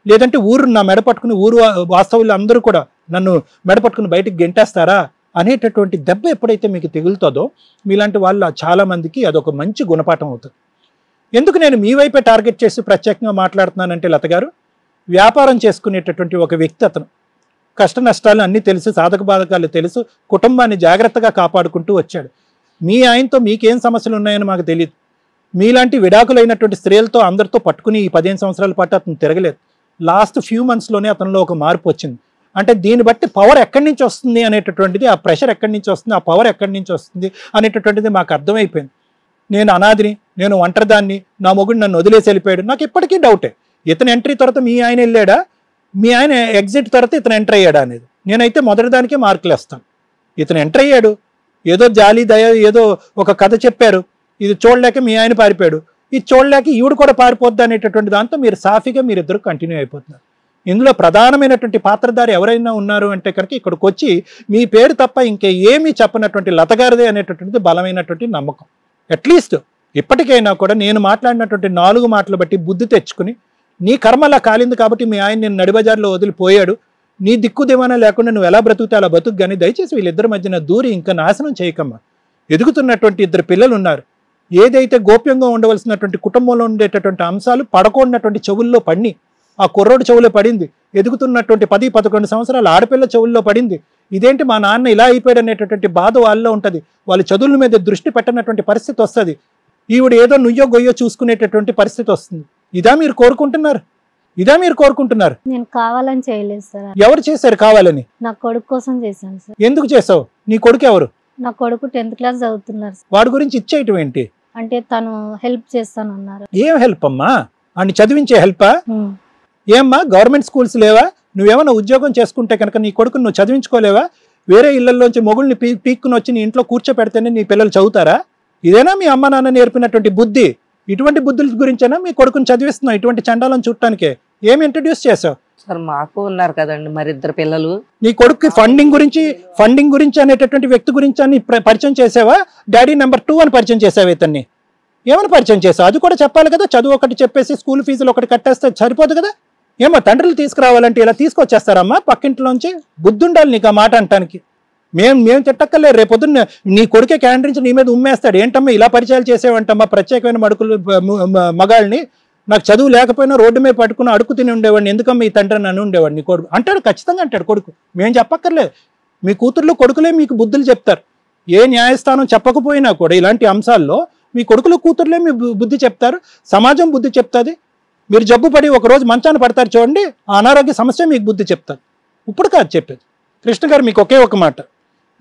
లేదంటే ఊరు నా మెడ పట్టుకుని ఊరు వాస్తవులు అందరూ కూడా నన్ను మెడ పట్టుకుని బయటికి గెంటేస్తారా అనేటటువంటి దెబ్బ ఎప్పుడైతే మీకు తెగులుతుందో మీలాంటి వాళ్ళు చాలామందికి అదొక మంచి గుణపాఠం అవుతుంది. ఎందుకు నేను మీ వైపే టార్గెట్ చేసి ప్రత్యేకంగా మాట్లాడుతున్నానంటే లత గారు, వ్యాపారం చేసుకునేటటువంటి ఒక వ్యక్తి, అతను కష్ట నష్టాలు అన్నీ తెలుసు, సాధక బాధకాలు తెలుసు, కుటుంబాన్ని జాగ్రత్తగా కాపాడుకుంటూ వచ్చాడు. మీ ఆయనతో మీకేం సమస్యలు ఉన్నాయని మాకు తెలియదు. మీలాంటి విడాకులైనటువంటి స్త్రీలతో అందరితో పట్టుకుని ఈ 15 సంవత్సరాల పాటు అతను తిరగలేదు. లాస్ట్ ఫ్యూ మంత్స్లోనే అతనిలో ఒక మార్పు వచ్చింది. అంటే దీన్ని బట్టి పవర్ ఎక్కడి నుంచి వస్తుంది అనేటటువంటిది, ఆ ప్రెషర్ ఎక్కడి నుంచి వస్తుంది, ఆ పవర్ ఎక్కడి నుంచి వస్తుంది అనేటటువంటిది మాకు అర్థమైపోయింది. నేను అనాథిని, నేను ఒంటరిదాన్ని, నా మొగుడు నన్ను వదిలేసి వెళ్ళిపోయాడు. నాకు ఇప్పటికీ డౌటే, ఇతను ఎంట్రీ తర్వాత మీ ఆయన వెళ్ళాడా, మీ ఆయన ఎగ్జిట్ తర్వాత ఇతను ఎంటర్ అయ్యాడా అనేది. నేనైతే మొదటి దానికే మార్కులు వేస్తాను. ఇతను ఎంటర్ అయ్యాడు, ఏదో జాలి దయ ఏదో ఒక కథ చెప్పారు, ఇది చూడలేక మీ ఆయన పారిపోయాడు, ఇది చూడలేక ఈవిడ కూడా పారిపోద్ది అనేటటువంటి దాంతో మీరు సాఫీగా మీరిద్దరు కంటిన్యూ అయిపోతున్నారు. ఇందులో ప్రధానమైనటువంటి పాత్రధారి ఎవరైనా ఉన్నారు అంటే కనుక ఇక్కడికి వచ్చి మీ పేరు తప్ప ఇంకే ఏమీ చెప్పనటువంటి లతగారిదే అనేటటువంటిది బలమైనటువంటి నమ్మకం. అట్లీస్ట్ ఇప్పటికైనా కూడా నేను మాట్లాడినటువంటి 4 మాటలు బట్టి బుద్ధి తెచ్చుకుని, నీ కర్మలా కాలింది కాబట్టి మీ ఆయన నేను నడిబజార్లో వదిలిపోయాడు, నీ దిక్కుదేమైనా లేకుండా నువ్వు ఎలా బ్రతుకుతే అలా బతుకు, కానీ దయచేసి వీళ్ళిద్దరి మధ్యన దూరి ఇంకా నాశనం చేయకమ్మా. ఎదుగుతున్నటువంటి 2 పిల్లలు ఉన్నారు. ఏదైతే గోప్యంగా ఉండవలసినటువంటి కుటుంబంలో ఉండేటటువంటి అంశాలు పడకూడనటువంటి చెవుల్లో పడి, ఆ కుర్రోడు చెవులో పడింది. ఎదుగుతున్నటువంటి 10-11 సంవత్సరాల ఆడపిల్ల చెవుల్లో పడింది. ఇదేంటి మా నాన్న ఇలా అయిపోయాడు అనేటటువంటి బాధ వాళ్ళలో ఉంటుంది. వాళ్ళ చదువుల మీద దృష్టి పెట్టనటువంటి పరిస్థితి వస్తుంది. ఈవిడ ఏదో నుయ్యో గొయ్యో చూసుకునేటటువంటి పరిస్థితి వస్తుంది. ఇదా మీరు కోరుకుంటున్నారు? ఇదా మీరు కోరుకుంటున్నారు? నేను కావాలని చేయలేదు సార్. ఎవరు చేశారు కావాలని? నా కొడుకు కోసం చేశాను సార్. ఎందుకు చేసావు? నీ కొడుకు ఎవరు? నా కొడుకు 10th క్లాస్ చదువుతున్నారు సార్. వాడి గురించి ఇచ్చేయటం ఏంటి? అంటే తను హెల్ప్ చేస్తానన్నారు. ఏం హెల్ప్ అమ్మా? అని చదివించే హెల్పా? ఏమ్మా గవర్నమెంట్ స్కూల్స్ లేవా? నువ్వేమన్నా ఉద్యోగం చేసుకుంటే కనుక నీ కొడుకుని నువ్వు చదివించుకోలేవా? వేరే ఇళ్లలోంచి మొగుల్ని పీక్కుని వచ్చి నీ ఇంట్లో కూర్చోపెడితేనే నీ పిల్లలు చదువుతారా? ఇదేనా మీ అమ్మ నాన్న నేర్పినటువంటి బుద్ధి? ఇటువంటి బుద్ధుల గురించేనా మీ కొడుకుని చదివిస్తున్నావు? ఇటువంటి చండాలను చూడటానికే ఏమి ఇంట్రడ్యూస్ చేసావు? సార్ మాకు ఉన్నారు కదండి మరి 2 పిల్లలు. నీ కొడుకు ఫండింగ్ గురించి అనేటటువంటి వ్యక్తి గురించి అని పరిచయం చేసావా? డాడీ నెంబర్ 2 అని పరిచయం చేసావా? ఇతన్ని ఏమని పరిచయం చేసావు? అది కూడా చెప్పాలి కదా. చదువు ఒకటి చెప్పేసి స్కూల్ ఫీజులు ఒకటి కట్టేస్తే సరిపోదు కదా. ఏమో తండ్రులు తీసుకురావాలంటే ఇలా తీసుకొచ్చేస్తారమ్మా పక్కింట్లోంచి? బుద్ధి ఉండాలి నీకు ఆ మాట అంటానికి. మేము తిట్టక్కర్లేదు. రేపొద్దున్న నీ కొడుకే క్యాండ్రించి నీ మీద ఉమ్మేస్తాడు. ఏంటమ్మా ఇలా పరిచయాలు చేసేవంటమ్మా ప్రత్యేకమైన మగాళ్ళని? నాకు చదువు లేకపోయినా రోడ్డు మీద పట్టుకుని అడుగు తిని ఉండేవాడిని, ఎందుకమ్మా ఈ తండ్రి నన్ను ఉండేవాడు నీ కొడుకు అంటాడు. ఖచ్చితంగా అంటాడు కొడుకు. మేము చెప్పక్కర్లేదు. మీ కూతుర్లు కొడుకులే మీకు బుద్ధులు చెప్తారు. ఏ న్యాయస్థానం చెప్పకపోయినా కూడా ఇలాంటి అంశాల్లో మీ కొడుకులు కూతుర్లే మీ బుద్ధి చెప్తారు. సమాజం బుద్ధి చెప్తుంది. మీరు జబ్బు పడి ఒకరోజు మంచాన పడతారు చూడండి, ఆ అనారోగ్య సమస్య మీకు బుద్ధి చెప్తారు. ఇప్పుడు కాదు చెప్పేది. కృష్ణ గారు మీకు ఒకే ఒక మాట,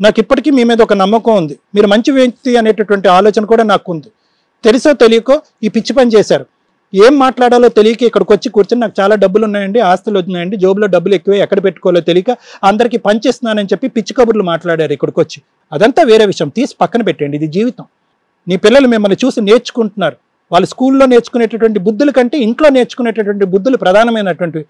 నాకు ఇప్పటికీ మీ మీద ఒక నమ్మకం ఉంది. మీరు మంచి వ్యక్తి అనేటటువంటి ఆలోచన కూడా నాకు ఉంది. తెలుసో తెలియకో ఈ పిచ్చి పని చేశారు. ఏం మాట్లాడాలో తెలియక ఇక్కడికి వచ్చి కూర్చొని నాకు చాలా డబ్బులు ఉన్నాయండి, ఆస్తులు ఉన్నాయండి, జోబులో డబ్బులు ఎక్కువే, ఎక్కడ పెట్టుకోవాలో తెలియక అందరికీ పనిచేస్తున్నానని చెప్పి పిచ్చి కబుర్లు మాట్లాడారు ఇక్కడికి వచ్చి. అదంతా వేరే విషయం, తీసి పక్కన పెట్టండి. ఇది జీవితం. నీ పిల్లలు మిమ్మల్ని చూసి నేర్చుకుంటున్నారు. వాళ్ళు స్కూల్లో నేర్చుకునేటటువంటి బుద్ధుల కంటే ఇంట్లో నేర్చుకునేటటువంటి బుద్ధులు ప్రధానమైనటువంటివి.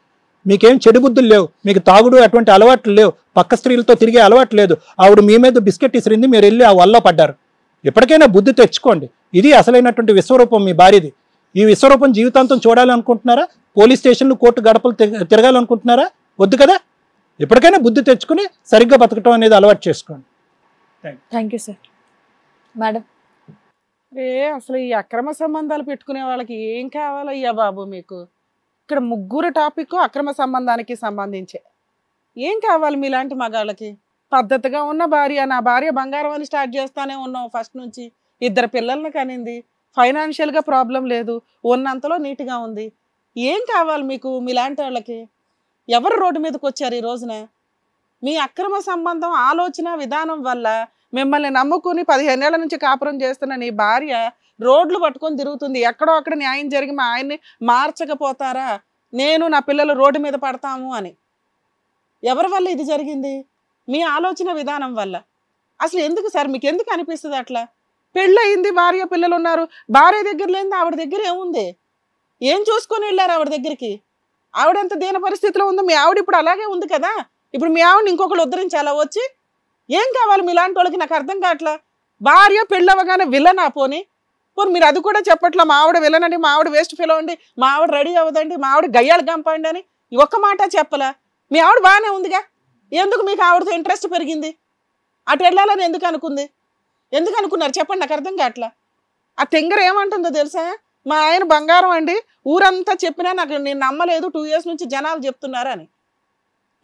మీకేం చెడు బుద్ధులు లేవు. మీకు తాగుడు అటువంటి అలవాట్లు లేవు. పక్క స్త్రీలతో తిరిగే అలవాటు లేదు. ఆవిడ మీ మీద బిస్కెట్ ఇసిరింది, మీరు వెళ్ళి ఆ వల్ల పడ్డారు. ఎప్పటికైనా బుద్ధి తెచ్చుకోండి. ఇది అసలైనటువంటి విశ్వరూపం మీ భార్యది. ఈ విశ్వరూపం జీవితాంతం చూడాలనుకుంటున్నారా? పోలీస్ స్టేషన్లు కోర్టు గడపలు తిరగాలనుకుంటున్నారా? వద్దు కదా. ఎప్పటికైనా బుద్ధి తెచ్చుకుని సరిగ్గా బతకటం అనేది అలవాటు చేసుకోండి. Thank you sir. మేడం, అసలు ఈ అక్రమ సంబంధాలు పెట్టుకునే వాళ్ళకి ఏం కావాలయ్యా బాబు మీకు? ఇక్కడ 3 టాపిక్ అక్రమ సంబంధానికి సంబంధించే. ఏం కావాలి మీలాంటి మగాళ్ళకి? పద్ధతిగా ఉన్న భార్య, నా భార్య బంగారం అని స్టార్ట్ చేస్తానే ఉన్నావు ఫస్ట్ నుంచి. 2 పిల్లల్ని కనింది, ఫైనాన్షియల్గా ప్రాబ్లం లేదు, ఉన్నంతలో నీట్గా ఉంది. ఏం కావాలి మీకు మీలాంటి వాళ్ళకి? ఎవరు రోడ్డు మీదకి వచ్చారు ఈ రోజున? మీ అక్రమ సంబంధం ఆలోచన విధానం వల్ల మిమ్మల్ని నమ్ముకుని 15 ఏళ్ల నుంచి కాపురం చేస్తున్న నీ భార్య రోడ్లు పట్టుకొని తిరుగుతుంది. ఎక్కడో అక్కడ న్యాయం జరిగి మా ఆయన్ని మార్చకపోతారా, నేను నా పిల్లలు రోడ్డు మీద పడతాము అని? ఎవరి వల్ల ఇది జరిగింది? మీ ఆలోచన విధానం వల్ల. అసలు ఎందుకు సార్, మీకు ఎందుకు అనిపిస్తుంది అట్లా? పెళ్ళయింది, భార్య పిల్లలు ఉన్నారు, భార్య దగ్గర లేని ఆవిడ దగ్గర ఏముంది? ఏం చూసుకొని వెళ్ళారు ఆవిడ దగ్గరికి? ఆవిడ ఎంత దీన పరిస్థితిలో ఉందో మీ ఆవిడ ఇప్పుడు అలాగే ఉంది కదా. ఇప్పుడు మీ ఆవిడని ఇంకొకరు ఉద్ధరించాలా వచ్చి? ఏం కావాలి మీలాంటి వాళ్ళకి? నాకు అర్థం కావట్లా. భార్య పెళ్ళవగానే విలన్ పోని మీరు అది కూడా చెప్పట్లా. మా ఆవిడ విలన్ అండి, మా ఆవిడ వేస్ట్ ఫెలో అండి, మా ఆవిడ రెడీ అవ్వదండి, మా ఆవిడ గయ్యాలు గంపండి అని ఒక్క మాట చెప్పలా. మీ ఆవిడ బాగానే ఉందిగా, ఎందుకు మీకు ఆవిడతో ఇంట్రెస్ట్ పెరిగింది? అటు వెళ్ళాలని ఎందుకు అనుకుంది? ఎందుకు అనుకున్నారు చెప్పండి, నాకు అర్థం కావట్లా. ఆ తెంగర ఏమంటుందో తెలుసా? మా ఆయన బంగారం అండి, ఊరంతా చెప్పినా నేను నమ్మలేదు, 2 years నుంచి జనాలు చెప్తున్నారు అని.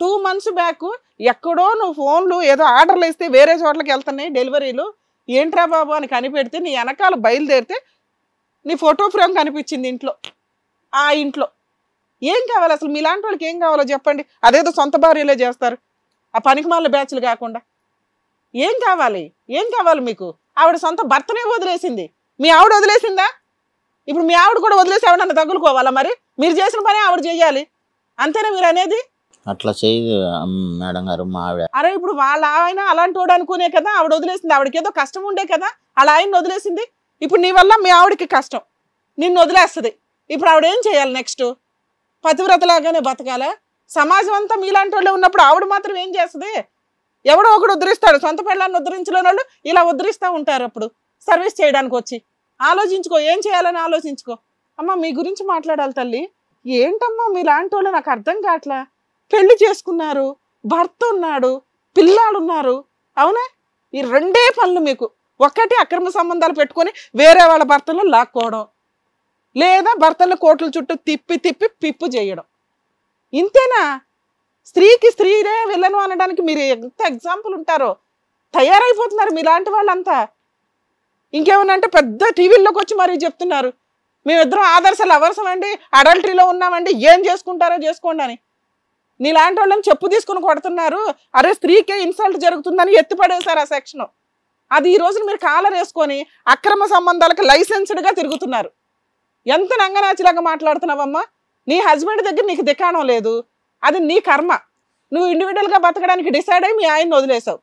2 months బ్యాక్ ఎక్కడో నువ్వు ఫోన్లు ఏదో ఆర్డర్లు ఇస్తే వేరే చోట్లకి వెళ్తున్నాయి డెలివరీలు, ఏంట్రా బాబు అని కనిపెడితే నీ వెనకాల బయలుదేరితే నీ ఫోటో ఫ్రేమ్ కనిపించింది ఇంట్లో. ఆ ఇంట్లో ఏం కావాలి అసలు? మీలాంటి వాళ్ళకి ఏం కావాలో చెప్పండి. అదేదో సొంత భార్యలే చేస్తారు, ఆ పనికిమాల బ్యాచ్లు కాకుండా. ఏం కావాలి? ఏం కావాలి మీకు? ఆవిడ సొంత భర్తనే వదిలేసింది, మీ ఆవిడ వదిలేసిందా? ఇప్పుడు మీ ఆవిడ కూడా వదిలేసి ఆవిడన్న తగులుకోవాలా? మరి మీరు చేసిన పని ఆవిడ చేయాలి, అంతేనా మీరు అనేది? అట్లా చేయదు మేడం గారు మా ఆవిడ. అరే ఇప్పుడు వాళ్ళ ఆయన అలాంటి వాడు అనుకునే కదా ఆవిడ వదిలేసింది. ఆవిడకి ఏదో కష్టం ఉండే కదా అలా ఆయన వదిలేసింది. ఇప్పుడు నీ వల్ల మీ ఆవిడకి కష్టం, నిన్ను వదిలేస్తుంది. ఇప్పుడు ఆవిడ ఏం చేయాలి నెక్స్ట్? పతివ్రతలాగానే బతకాలా? సమాజం అంతా మీలాంటి వాళ్ళు ఉన్నప్పుడు ఆవిడ మాత్రం ఏం చేస్తుంది? ఎవడో ఒకడు ఉద్ధరిస్తాడు. సొంత పిల్లల్ని ఉద్ధరించలేని వాళ్ళు ఇలా ఉద్ధరిస్తూ ఉంటారు. అప్పుడు సర్వీస్ చేయడానికి వచ్చి ఆలోచించుకో, ఏం చేయాలని ఆలోచించుకో. అమ్మ మీ గురించి మాట్లాడాలి తల్లి. ఏంటమ్మా మీలాంటి వాళ్ళు? నాకు అర్థం కావట్లా. పెళ్లి చేసుకున్నారు, భర్త ఉన్నాడు, పిల్లాడు ఉన్నారు, అవునా? ఈ 2 పనులు మీకు. ఒకటి అక్రమ సంబంధాలు పెట్టుకొని వేరే వాళ్ళ భర్తలను లాక్కోవడం, లేదా భర్తలను కోట్ల చుట్టూ తిప్పి తిప్పి పిప్పు చేయడం. ఇంతేనా? స్త్రీకి స్త్రీనే విలను అనడానికి మీరు ఎంత ఎగ్జాంపుల్ ఉంటారో తయారైపోతున్నారు మీలాంటి వాళ్ళంతా. ఇంకేమన్నా అంటే పెద్ద టీవీల్లోకి వచ్చి మరీ చెప్తున్నారు, మేమిద్దరం ఆదర్శ లవర్సం అండి, అడల్టరీలో ఉన్నామండి, ఏం చేసుకుంటారో చేసుకోండి అని. నీలాంటి వాళ్ళని చెప్పు తీసుకుని కొడుతున్నారు. అరే స్త్రీకే ఇన్సల్ట్ జరుగుతుందని ఎత్తిపడేశారు ఆ సెక్షన్. అది ఈ రోజున మీరు కాలర్ వేసుకొని అక్రమ సంబంధాలకు లైసెన్స్డ్గా తిరుగుతున్నారు. ఎంత నంగనాచిలాగా మాట్లాడుతున్నావమ్మా. నీ హస్బెండ్ దగ్గర నీకు దిక్కాణం లేదు, అది నీ కర్మ. నువ్వు ఇండివిజువల్గా బతకడానికి డిసైడ్ అయ్యి మీ ఆయన్ని వదిలేసావు.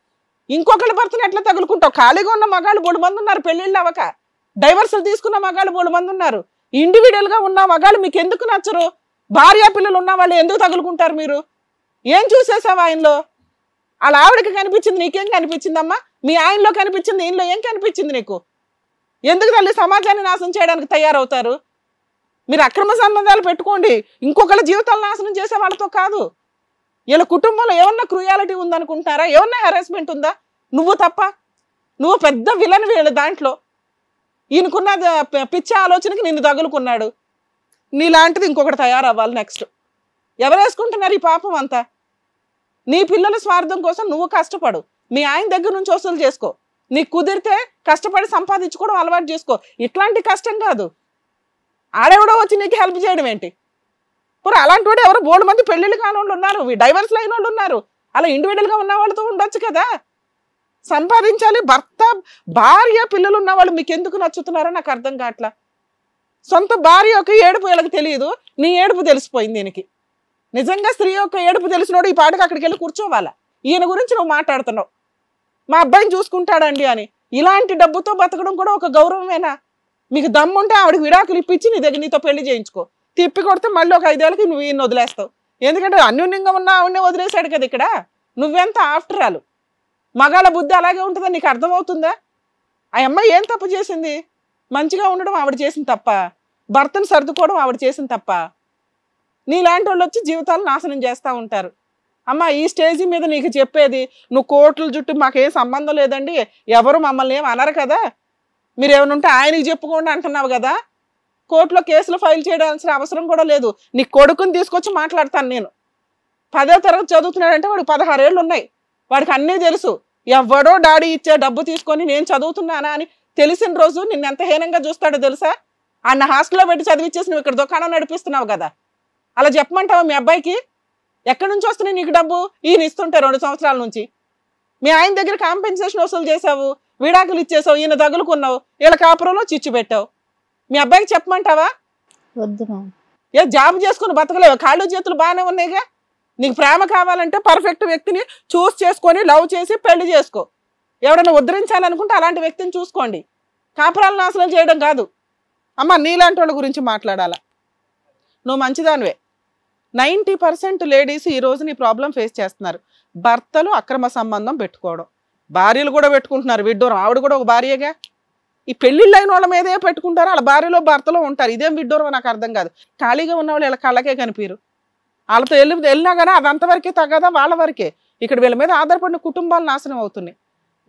ఇంకొకళ్ళ భర్తను ఎట్లా తగులుకుంటావు? ఖాళీగా ఉన్న మగాళ్ళు 3 మంది ఉన్నారు, పెళ్ళిళ్ళు అవ్వక డైవర్సులు తీసుకున్న మగాళ్ళు 3 మంది ఉన్నారు. ఇండివిజువల్గా ఉన్న మగాళ్ళు మీకు ఎందుకు నచ్చరు? భార్య పిల్లలు ఉన్న వాళ్ళు ఎందుకు తగులుకుంటారు? మీరు ఏం చూసేసావు ఆయనలో? వాళ్ళ ఆవిడకి కనిపించింది, నీకేం కనిపించిందమ్మా? మీ ఆయనలో కనిపించింది, ఈయనలో ఏం కనిపించింది నీకు? ఎందుకు తల్లి సమాజాన్ని నాశనం చేయడానికి తయారవుతారు? మీరు అక్రమ సంబంధాలు పెట్టుకోండి, ఇంకొకళ్ళ జీవితాలు నాశనం చేసే వాళ్ళతో కాదు. వీళ్ళ కుటుంబంలో ఏమన్నా క్రూయాలిటీ ఉందనుకుంటారా? ఏమన్నా హెరాస్మెంట్ ఉందా? నువ్వు తప్ప, నువ్వు పెద్ద విలన్ వీళ్ళ దాంట్లో. ఈయనకున్న పిచ్చి ఆలోచనకి నిన్ను తగులుకున్నాడు. నీలాంటిది ఇంకొకటి తయారవ్వాలి నెక్స్ట్. ఎవరు వేసుకుంటున్నారు ఈ పాపం అంతా? నీ పిల్లల స్వార్థం కోసం నువ్వు కష్టపడు, మీ ఆయన దగ్గర నుంచి వసూలు చేసుకో. నీకు కుదిరితే కష్టపడి సంపాదించుకోవడం అలవాటు చేసుకో. ఇట్లాంటి కష్టం కాదు. ఆడెవడో వచ్చి నీకు హెల్ప్ చేయడం ఏంటి? ఇప్పుడు అలాంటి వాడు ఎవరు 3 మంది పెళ్ళిళ్ళు కాని వాళ్ళు ఉన్నారు, డైవర్స్ అయిన వాళ్ళు ఉన్నారు. అలా ఇండివిజువల్గా ఉన్న వాళ్ళతో ఉండొచ్చు కదా. సంపాదించాలి. భర్త భార్య పిల్లలు ఉన్న వాళ్ళు మీకు ఎందుకు నచ్చుతున్నారో నాకు అర్థం కావట్లా. సొంత భార్య యొక్క ఏడుపు వీళ్ళకి తెలియదు, నీ ఏడుపు తెలిసిపోయింది దీనికి. నిజంగా స్త్రీ యొక్క ఏడుపు తెలిసినోడు ఈ పాటకు అక్కడికి వెళ్ళి కూర్చోవాలా. ఈయన గురించి నువ్వు మాట్లాడుతున్నావు, మా అబ్బాయిని చూసుకుంటాడండి అని. ఇలాంటి డబ్బుతో బతకడం కూడా ఒక గౌరవమేనా? మీకు దమ్ముంటే ఆవిడకి విడాకులు ఇప్పించి నీ దగ్గర నీతో పెళ్లి చేయించుకో. తిప్పి కొడితే మళ్ళీ ఒక 5 ఏళ్ళకి నువ్వు ఈయన వదిలేస్తావు. ఎందుకంటే అన్యోన్యంగా ఉన్న ఆవిడనే వదిలేశాడు కదా ఇక్కడ. నువ్వెంత ఆఫ్టర్ ఆల్. మగాళ్ళ బుద్ధి అలాగే ఉంటుందని నీకు అర్థమవుతుందా? ఆ అమ్మాయి ఏం తప్పు చేసింది? మంచిగా ఉండడం ఆవిడ చేసిన తప్ప, భర్తను సర్దుకోవడం ఆవిడ చేసిన తప్ప. నీలాంటి వాళ్ళు వచ్చి జీవితాలు నాశనం చేస్తూ ఉంటారు. అమ్మ ఈ స్టేజీ మీద నీకు చెప్పేది, నువ్వు కోర్టుల చుట్టూ మాకేం సంబంధం లేదండి, ఎవరు మమ్మల్ని ఏం అనరు కదా, మీరు ఏమైనా ఉంటే ఆయనకి చెప్పుకోండి అంటున్నావు కదా. కోర్టులో కేసులు ఫైల్ చేయాల్సిన అవసరం కూడా లేదు. నీ కొడుకుని తీసుకొచ్చి మాట్లాడతాను నేను. 10వ తరగతి చదువుతున్నాడంటే వాడికి 16 ఏళ్ళు ఉన్నాయి, వాడికి అన్నీ తెలుసు. ఎవడో డాడీ ఇచ్చే డబ్బు తీసుకొని నేను చదువుతున్నానా అని తెలిసిన రోజు నిన్ను ఎంత హీనంగా చూస్తాడో తెలుసా? అన్న హాస్టల్లో పెట్టి చదివిచ్చేసి నువ్వు ఇక్కడ దుకాణం నడిపిస్తున్నావు కదా. అలా చెప్పమంటావా మీ అబ్బాయికి? ఎక్కడి నుంచి వస్తున్నాయి నీకు డబ్బు? ఈయన ఇస్తుంటే 2 సంవత్సరాల నుంచి మీ ఆయన దగ్గర కాంపెన్సేషన్ వసూలు చేసావు, విడాకులు ఇచ్చేసావు, ఈయన తగులుకున్నావు, వీళ్ళ కాపురంలో చిచ్చు పెట్టావు. మీ అబ్బాయికి చెప్పమంటావా? వద్దు మ్యామ్. ఏ జాబ్ చేసుకుని బతకలేవు? కాళ్ళు చేతులు బాగానే ఉన్నాయిగా. నీకు ప్రేమ కావాలంటే పర్ఫెక్ట్ వ్యక్తిని చూస్ చేసుకొని లవ్ చేసి పెళ్లి చేసుకో. ఎవడన్నా ఉద్ధరించాలనుకుంటే అలాంటి వ్యక్తిని చూసుకోండి. కాపురాలు నాశనం చేయడం కాదు. అమ్మ నీలాంటి వాళ్ళ గురించి మాట్లాడాలా? నువ్వు మంచిదానివే. 90% లేడీస్ ఈ రోజు నీ ప్రాబ్లం ఫేస్ చేస్తున్నారు. భర్తలు అక్రమ సంబంధం పెట్టుకోవడం, భార్యలు కూడా పెట్టుకుంటున్నారు. విడ్డూరం. ఆవిడ కూడా ఒక భార్యగా. ఈ పెళ్ళిళ్ళు అయిన వాళ్ళ మీదే పెట్టుకుంటారు, వాళ్ళ భార్యలో భర్తలో ఉంటారు. ఇదేం విడ్డూరం నాకు అర్థం కాదు. ఖాళీగా ఉన్న వాళ్ళు వీళ్ళ కళ్ళకే కనిపిరు. వాళ్ళతో వెళ్ళినా కానీ అది అంతవరకే తగ్గదా, వాళ్ళ వరకే. ఇక్కడ వీళ్ళ మీద ఆధారపడిన కుటుంబాలు నాశనం అవుతున్నాయి.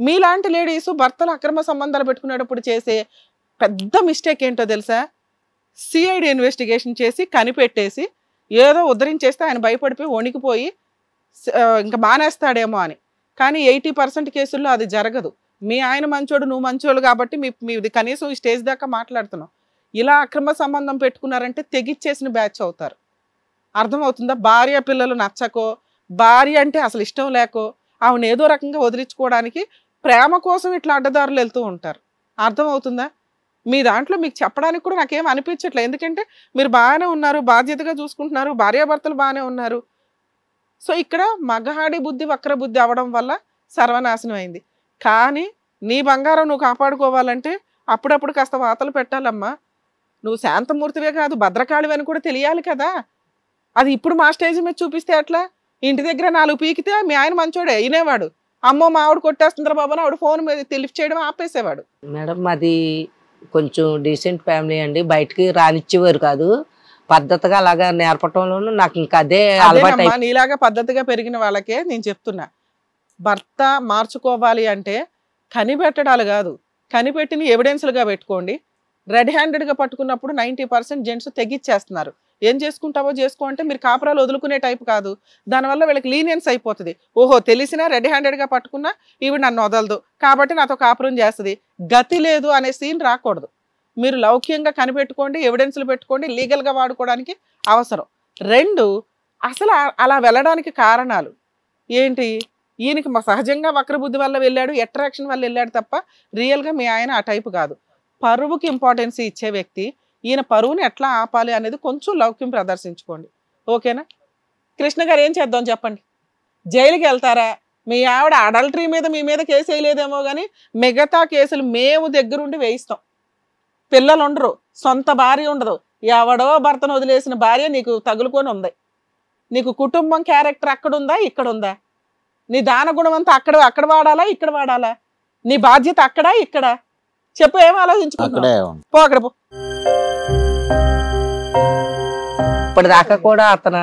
మీలాంటి లేడీస్ భర్తలు అక్రమ సంబంధాలు పెట్టుకునేటప్పుడు చేసే పెద్ద మిస్టేక్ ఏంటో తెలుసా? సిఐడి ఇన్వెస్టిగేషన్ చేసి కనిపెట్టేసి ఏదో ఉద్ధరించేస్తే ఆయన భయపడిపోయి వణికిపోయి ఇంకా మానేస్తాడేమో అని. కానీ 80% కేసుల్లో అది జరగదు. మీ ఆయన మంచోడు, నువ్వు మంచోడు కాబట్టి మీది కనీసం ఈ స్టేజ్ దాకా మాట్లాడుతున్నావు. ఇలా అక్రమ సంబంధం పెట్టుకున్నారంటే తెగిచ్చేసిన బ్యాచ్ అవుతారు. అర్థమవుతుందా? భార్య పిల్లలు నచ్చకో, భార్య అంటే అసలు ఇష్టం లేకో, ఆవిడ ఏదో రకంగా వదిలించుకోవడానికి ప్రేమ కోసం ఇట్లా అడ్డదారులు వెళ్తూ ఉంటారు. అర్థమవుతుందా? మీ దాంట్లో మీకు చెప్పడానికి కూడా నాకేం అనిపించట్లేదు. ఎందుకంటే మీరు బాగానే ఉన్నారు, బాధ్యతగా చూసుకుంటున్నారు, భార్యాభర్తలు బాగానే ఉన్నారు. సో ఇక్కడ మగహాడి బుద్ధి వక్ర బుద్ధి అవ్వడం వల్ల సర్వనాశనం అయింది. కానీ నీ బంగారం నువ్వు కాపాడుకోవాలంటే అప్పుడప్పుడు కాస్త వాతలు పెట్టాలమ్మా. నువ్వు శాంతమూర్తివే కాదు, భద్రకాళివి అని కూడా తెలియాలి కదా. అది ఇప్పుడు మా స్టేజ్ మీద చూపిస్తే అట్లా. ఇంటి దగ్గర 4 పీకితే మీ ఆయన మంచోడే వినేవాడు. అమ్మో మా ఆవిడ కొట్టేస్తుందిరా బాబు, ఆవిడ ఫోన్ మీద లిఫ్ట్ చేయడం ఆపేసేవాడు. మేడం మాది కొంచెం డీసెంట్ ఫ్యామిలీ అండి, బయటికి రానిచ్చేవారు కాదు. పద్ధతిగా అలాగా నేర్పటంలోనూ నాకు ఇంకా అదే అలవాటు. నీలాగా పద్ధతిగా పెరిగిన వాళ్ళకే నేను చెప్తున్నా, భర్త మార్చుకోవాలి అంటే కనిపెట్టడాలు కాదు, కనిపెట్టిన ఎవిడెన్స్లుగా పెట్టుకోండి. రెడ్ హ్యాండెడ్గా పట్టుకున్నప్పుడు 90% జెంట్స్ తెగిచ్చేస్తున్నారు. ఏం చేసుకుంటావో చేసుకో అంటే మీరు కాపురాలు వదులుకునే టైప్ కాదు. దానివల్ల వీళ్ళకి లీనియన్స్ అయిపోతుంది. ఓహో తెలిసినా రెడ్ హ్యాండెడ్గా పట్టుకున్నా ఈవిడ నన్ను వదలదు కాబట్టి నాతో కాపురం చేస్తుంది, గతి లేదు అనే సీన్ రాకూడదు. మీరు లౌక్యంగా కనిపెట్టుకోండి, ఎవిడెన్స్లు పెట్టుకోండి, లీగల్గా వాడుకోవడానికి అవసరం. 2 అసలు అలా వెళ్ళడానికి కారణాలు ఏంటి? ఈయనకి సహజంగా వక్రబుద్ధి వల్ల వెళ్ళాడు, అట్రాక్షన్ వల్ల వెళ్ళాడు తప్ప రియల్గా మీ ఆయన ఆ టైపు కాదు. పరువుకి ఇంపార్టెన్స్ ఇచ్చే వ్యక్తి. ఈయన పరువుని ఎట్లా ఆపాలి అనేది కొంచెం లౌక్యం ప్రదర్శించుకోండి. ఓకేనా? కృష్ణ గారు ఏం చేద్దాం చెప్పండి? జైలుకి వెళ్తారా? మీ ఆవిడ అడల్టరీ మీద మీ మీద కేసు వేయలేదేమో కానీ మిగతా కేసులు మేము దగ్గరుండి వేయిస్తాం. పిల్లలు ఉండరు, సొంత భార్య ఉండదు, ఎవడో భర్తను వదిలేసిన భార్య నీకు తగులుకొని ఉంది. నీకు కుటుంబం క్యారెక్టర్ అక్కడ ఉందా, ఇక్కడ ఉందా? నీ దాన గుణం అంతా అక్కడ వాడాలా, ఇక్కడ వాడాలా? నీ బాధ్యత అక్కడా, ఇక్కడ? చెప్పు, ఏం ఆలోచించుకుంటున్నావు? పో అక్కడ పో. ఇప్పటిదాకా కూడా అతను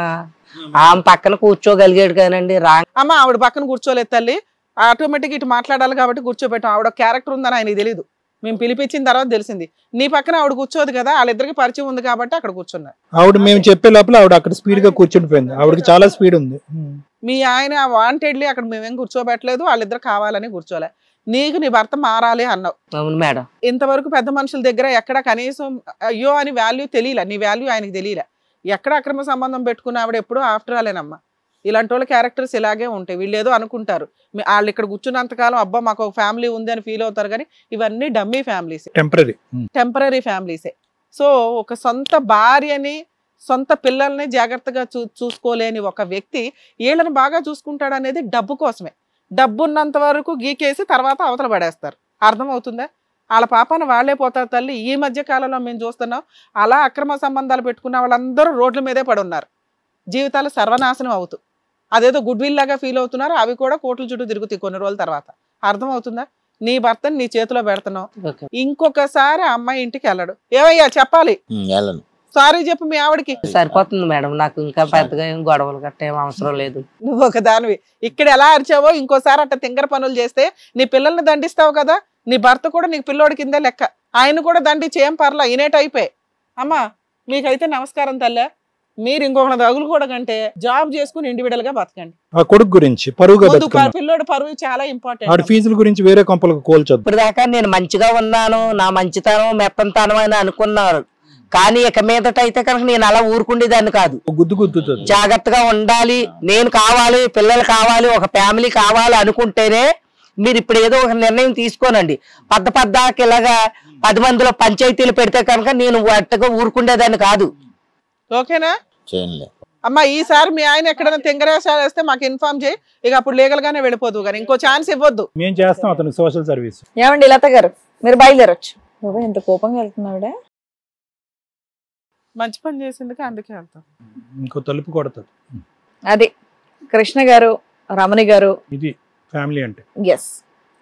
ఆమె పక్కన కూర్చోగలిగాడు కానండి. అమ్మ ఆవిడ పక్కన కూర్చోలేదు తల్లి, ఆటోమేటిక్ ఇటు మాట్లాడాలి కాబట్టి కూర్చోబెట్టాం. ఆవిడ క్యారెక్టర్ ఉందని ఆయనకి తెలియదు, మేము పిలిపించిన తర్వాత తెలిసింది. నీ పక్కన ఆవిడ కూర్చోదు కదా, వాళ్ళిద్దరికి పరిచయం ఉంది కాబట్టి అక్కడ కూర్చున్నారు. ఆవిడ మేము చెప్పే లోపల ఆవిడ అక్కడ స్పీడ్ గా కూర్చుండిపోయింది. ఆవిడకి చాలా స్పీడ్ ఉంది. మీ ఆయన వాంటెడ్లీ అక్కడ మేమేం కూర్చోబెట్టలేదు, వాళ్ళిద్దరు కావాలని కూర్చోలే. నీకు నీ భర్త మారాలి అన్నావు. అవును మేడం. ఇంతవరకు పెద్ద మనుషుల దగ్గర ఎక్కడ కనీసం అయ్యో అని వాల్యూ తెలియలే, నీ వాల్యూ ఆయనకి తెలియలే. ఎక్కడ అక్రమ సంబంధం పెట్టుకున్న ఆవిడ ఎప్పుడు ఆఫ్టర్ ఆలేనమ్మా. ఇలాంటి వాళ్ళ క్యారెక్టర్స్ ఇలాగే ఉంటాయి. వీళ్ళు ఏదో అనుకుంటారు, వాళ్ళు ఇక్కడ కూర్చున్నంతకాలం అబ్బా మాకు ఒక ఫ్యామిలీ ఉంది అని ఫీల్ అవుతారు, కానీ ఇవన్నీ డమ్మీ ఫ్యామిలీస్, టెంపరీ ఫ్యామిలీసే. సో ఒక సొంత భార్యని, సొంత పిల్లల్ని జాగ్రత్తగా చూసుకోలేని ఒక వ్యక్తి వీళ్ళని బాగా చూసుకుంటాడు అనేది డబ్బు కోసమే. డబ్బు ఉన్నంత వరకు గీకేసి తర్వాత అవతల పడేస్తారు. అర్థమవుతుందా? వాళ్ళ పాపాన వాళ్ళే పోతారు తల్లి. ఈ మధ్య కాలంలో మేము చూస్తున్నాం, అలా అక్రమ సంబంధాలు పెట్టుకున్న వాళ్ళందరూ రోడ్ల మీదే పడి ఉన్నారు, జీవితాలు సర్వనాశనం అవుతూ. అదేదో గుడ్ విల్ లాగా ఫీల్ అవుతున్నారు, అవి కూడా కోట్ల చుట్టూ తిరుగుతాయి కొన్ని రోజుల తర్వాత. అర్థమవుతుందా? నీ భర్తని నీ చేతిలో పెడుతున్నావు. ఇంకొకసారి ఆ అమ్మాయి ఇంటికి వెళ్ళడు. ఏమయ్యా చెప్పాలి, సారీ చెప్పు మీ ఆవిడకి. సరిపోతుంది మేడం, నాకు ఇంకా పెద్దగా ఏం గొడవలు గట్ట ఏం అవసరం లేదు. నువ్వు ఒక దానివి. ఇక్కడ ఎలా అరిచావో ఇంకోసారి అట్ట తింగర పనులు చేస్తే నీ పిల్లల్ని దండిస్తావు కదా. నీ భర్త కూడా నీకు పిల్లోడి కిందే లెక్క, ఆయన కూడా దండించి ఏం పర్లా, ఇనేట్ అయిపోయి. అమ్మా మీకైతే నమస్కారం తల్లే. మీరు ఇంకొక దగులు కూడా కంటే జాబ్ చేసుకుని ఇండివిడువల్ గా బతకండి. ఆ కొడుకు గురించి పిల్లోడు పరువు చాలా ఇంపార్టెంట్. ఫీజుల గురించి వేరే కంపలకు కోల్చొద్దు. ఇప్పుడు దాకా నేను మంచిగా ఉన్నాను, నా మంచితనం మెత్తంతనం అని అనుకున్నారు, కానీ ఇక మీదట అయితే కనుక నేను అలా ఊరుకుండేదాన్ని కాదు. జాగ్రత్తగా ఉండాలి, నేను కావాలి, పిల్లలు కావాలి, ఒక ఫ్యామిలీ కావాలి అనుకుంటేనే మీరు ఇప్పుడు ఏదో ఒక నిర్ణయం తీసుకోనండి. పద్దాకి ఇలాగా 10 మందిలో పంచాయతీలు పెడితే కనుక నేను వాటిగా ఊరుకుండేదాన్ని కాదు. ఓకేనా అమ్మా? ఈసారి మీ ఆయన ఎక్కడైనా తింగరేసాలు వేస్తే మాకు ఇన్ఫార్మ్ చేయి, ఇక అప్పుడు లీగల్ గానే వెళ్ళిపోదు, కానీ ఇంకో ఛాన్స్ ఇవ్వద్దు. మేము చేస్తాం అతనికి సోషల్ సర్వీస్. ఏమండి లత గారు, మీరు బయలుదేరొచ్చు. ఎంత కోపంగా వెళ్తున్నావిడ. మంచి పని చేసింది అందుకే వెళ్తాం. ఇంకో తలుపు కొడతారు. అది కృష్ణ గారు, రమణి గారు, ఇది ఫ్యామిలీ అంటే. ఎస్.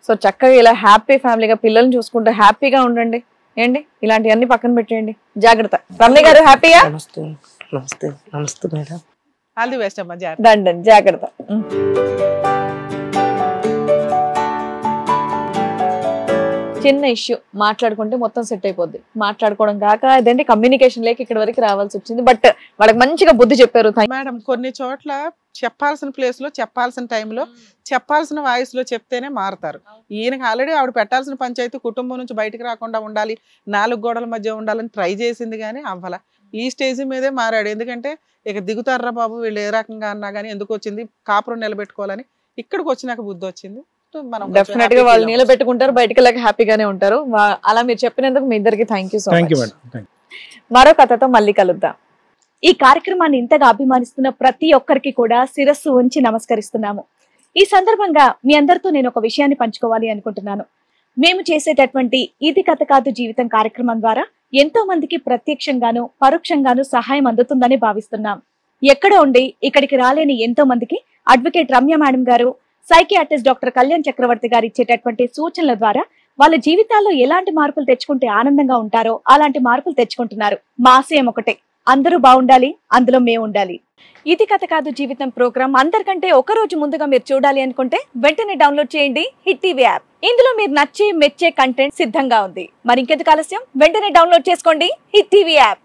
సో చక్కగా ఇలా హ్యాపీ ఫ్యామిలీగా పిల్లల్ని చూసుకుంటూ హ్యాపీగా ఉండండి. ఏంటి ఇలాంటివన్నీ పక్కన పెట్టేయండి. జాగ్రత్త. రమణి గారు హ్యాపీయా? నమస్తే. నమస్తే. నమస్తే మేడం. ఆల్ ది బెస్ట్ అమ్మా. డండన్ జాగ్రత్త. చిన్న ఇష్యూ మాట్లాడుకుంటే మొత్తం సెట్ అయిపోద్ది. మాట్లాడుకోవడం కాక అదేంటి కమ్యూనికేషన్ లేక ఇక్కడ వరకు రావాల్సి వచ్చింది. బట్ వాళ్ళకి మంచిగా బుద్ధి చెప్పారు మేడం. కొన్ని చోట్ల చెప్పాల్సిన ప్లేస్ లో, చెప్పాల్సిన టైంలో, చెప్పాల్సిన వాయిస్ లో చెప్తేనే మారుతారు. ఈయనకి ఆల్రెడీ ఆవిడ పెట్టాల్సిన పంచాయతీ కుటుంబం నుంచి బయటకు రాకుండా ఉండాలి, 4 గోడల మధ్య ఉండాలని ట్రై చేసింది, కానీ అవ్వాల. ఈ స్టేజ్ మీదే మారాడు. ఎందుకంటే ఇక దిగుతారా బాబు వీళ్ళు ఏ రకంగా అన్నా కానీ, ఎందుకు వచ్చింది కాపురం నిలబెట్టుకోవాలని. ఇక్కడికి వచ్చినాక బుద్ధి వచ్చింది. డెఫినెట్ గా వాళ్ళు నిలబెట్టుకుంటారు, బయటకు వెళ్ళక హ్యాపీగానే ఉంటారు. అలా మీరు చెప్పినందుకు మీ ఇద్దరికి థ్యాంక్ యూ సో మచ్. మరో కథతో మళ్ళీ కలుద్దాం. ఈ కార్యక్రమాన్ని ఇంతగా అభిమానిస్తున్న ప్రతి ఒక్కరికి కూడా శిరస్సు ఉంచి నమస్కరిస్తున్నాము. ఈ సందర్భంగా మీ అందరితో నేను ఒక విషయాన్ని పంచుకోవాలి అనుకుంటున్నాను. మేము చేసేటటువంటి ఇది కథ కాదు జీవితం కార్యక్రమం ద్వారా ఎంతో మందికి ప్రత్యక్షంగాను పరోక్షంగాను సహాయం అందుతుందని భావిస్తున్నాం. ఎక్కడ ఉండి ఇక్కడికి రాలేని ఎంతో మందికి అడ్వకేట్ రమ్య మేడం గారు, సైకియాట్రిస్ట్ డాక్టర్ కళ్యాణ్ చక్రవర్తి గారు ఇచ్చేటటువంటి సూచనల ద్వారా వాళ్ళ జీవితాల్లో ఎలాంటి మార్పులు తెచ్చుకుంటే ఆనందంగా ఉంటారో అలాంటి మార్పులు తెచ్చుకుంటున్నారు. మా ఆశయం ఒకటే, అందరూ బాగుండాలి, అందులో మేము ఉండాలి. ఇది కథ కాదు జీవితం ప్రోగ్రామ్ అందరికంటే ఒక రోజు ముందుగా మీరు చూడాలి అనుకుంటే వెంటనే డౌన్లోడ్ చేయండి హిట్ టీవీ యాప్. ఇందులో మీరు నచ్చే మెచ్చే కంటెంట్ సిద్ధంగా ఉంది. మరి ఇంకెందుకు ఆలస్యం, వెంటనే డౌన్లోడ్ చేసుకోండి హిట్ టీవీ యాప్.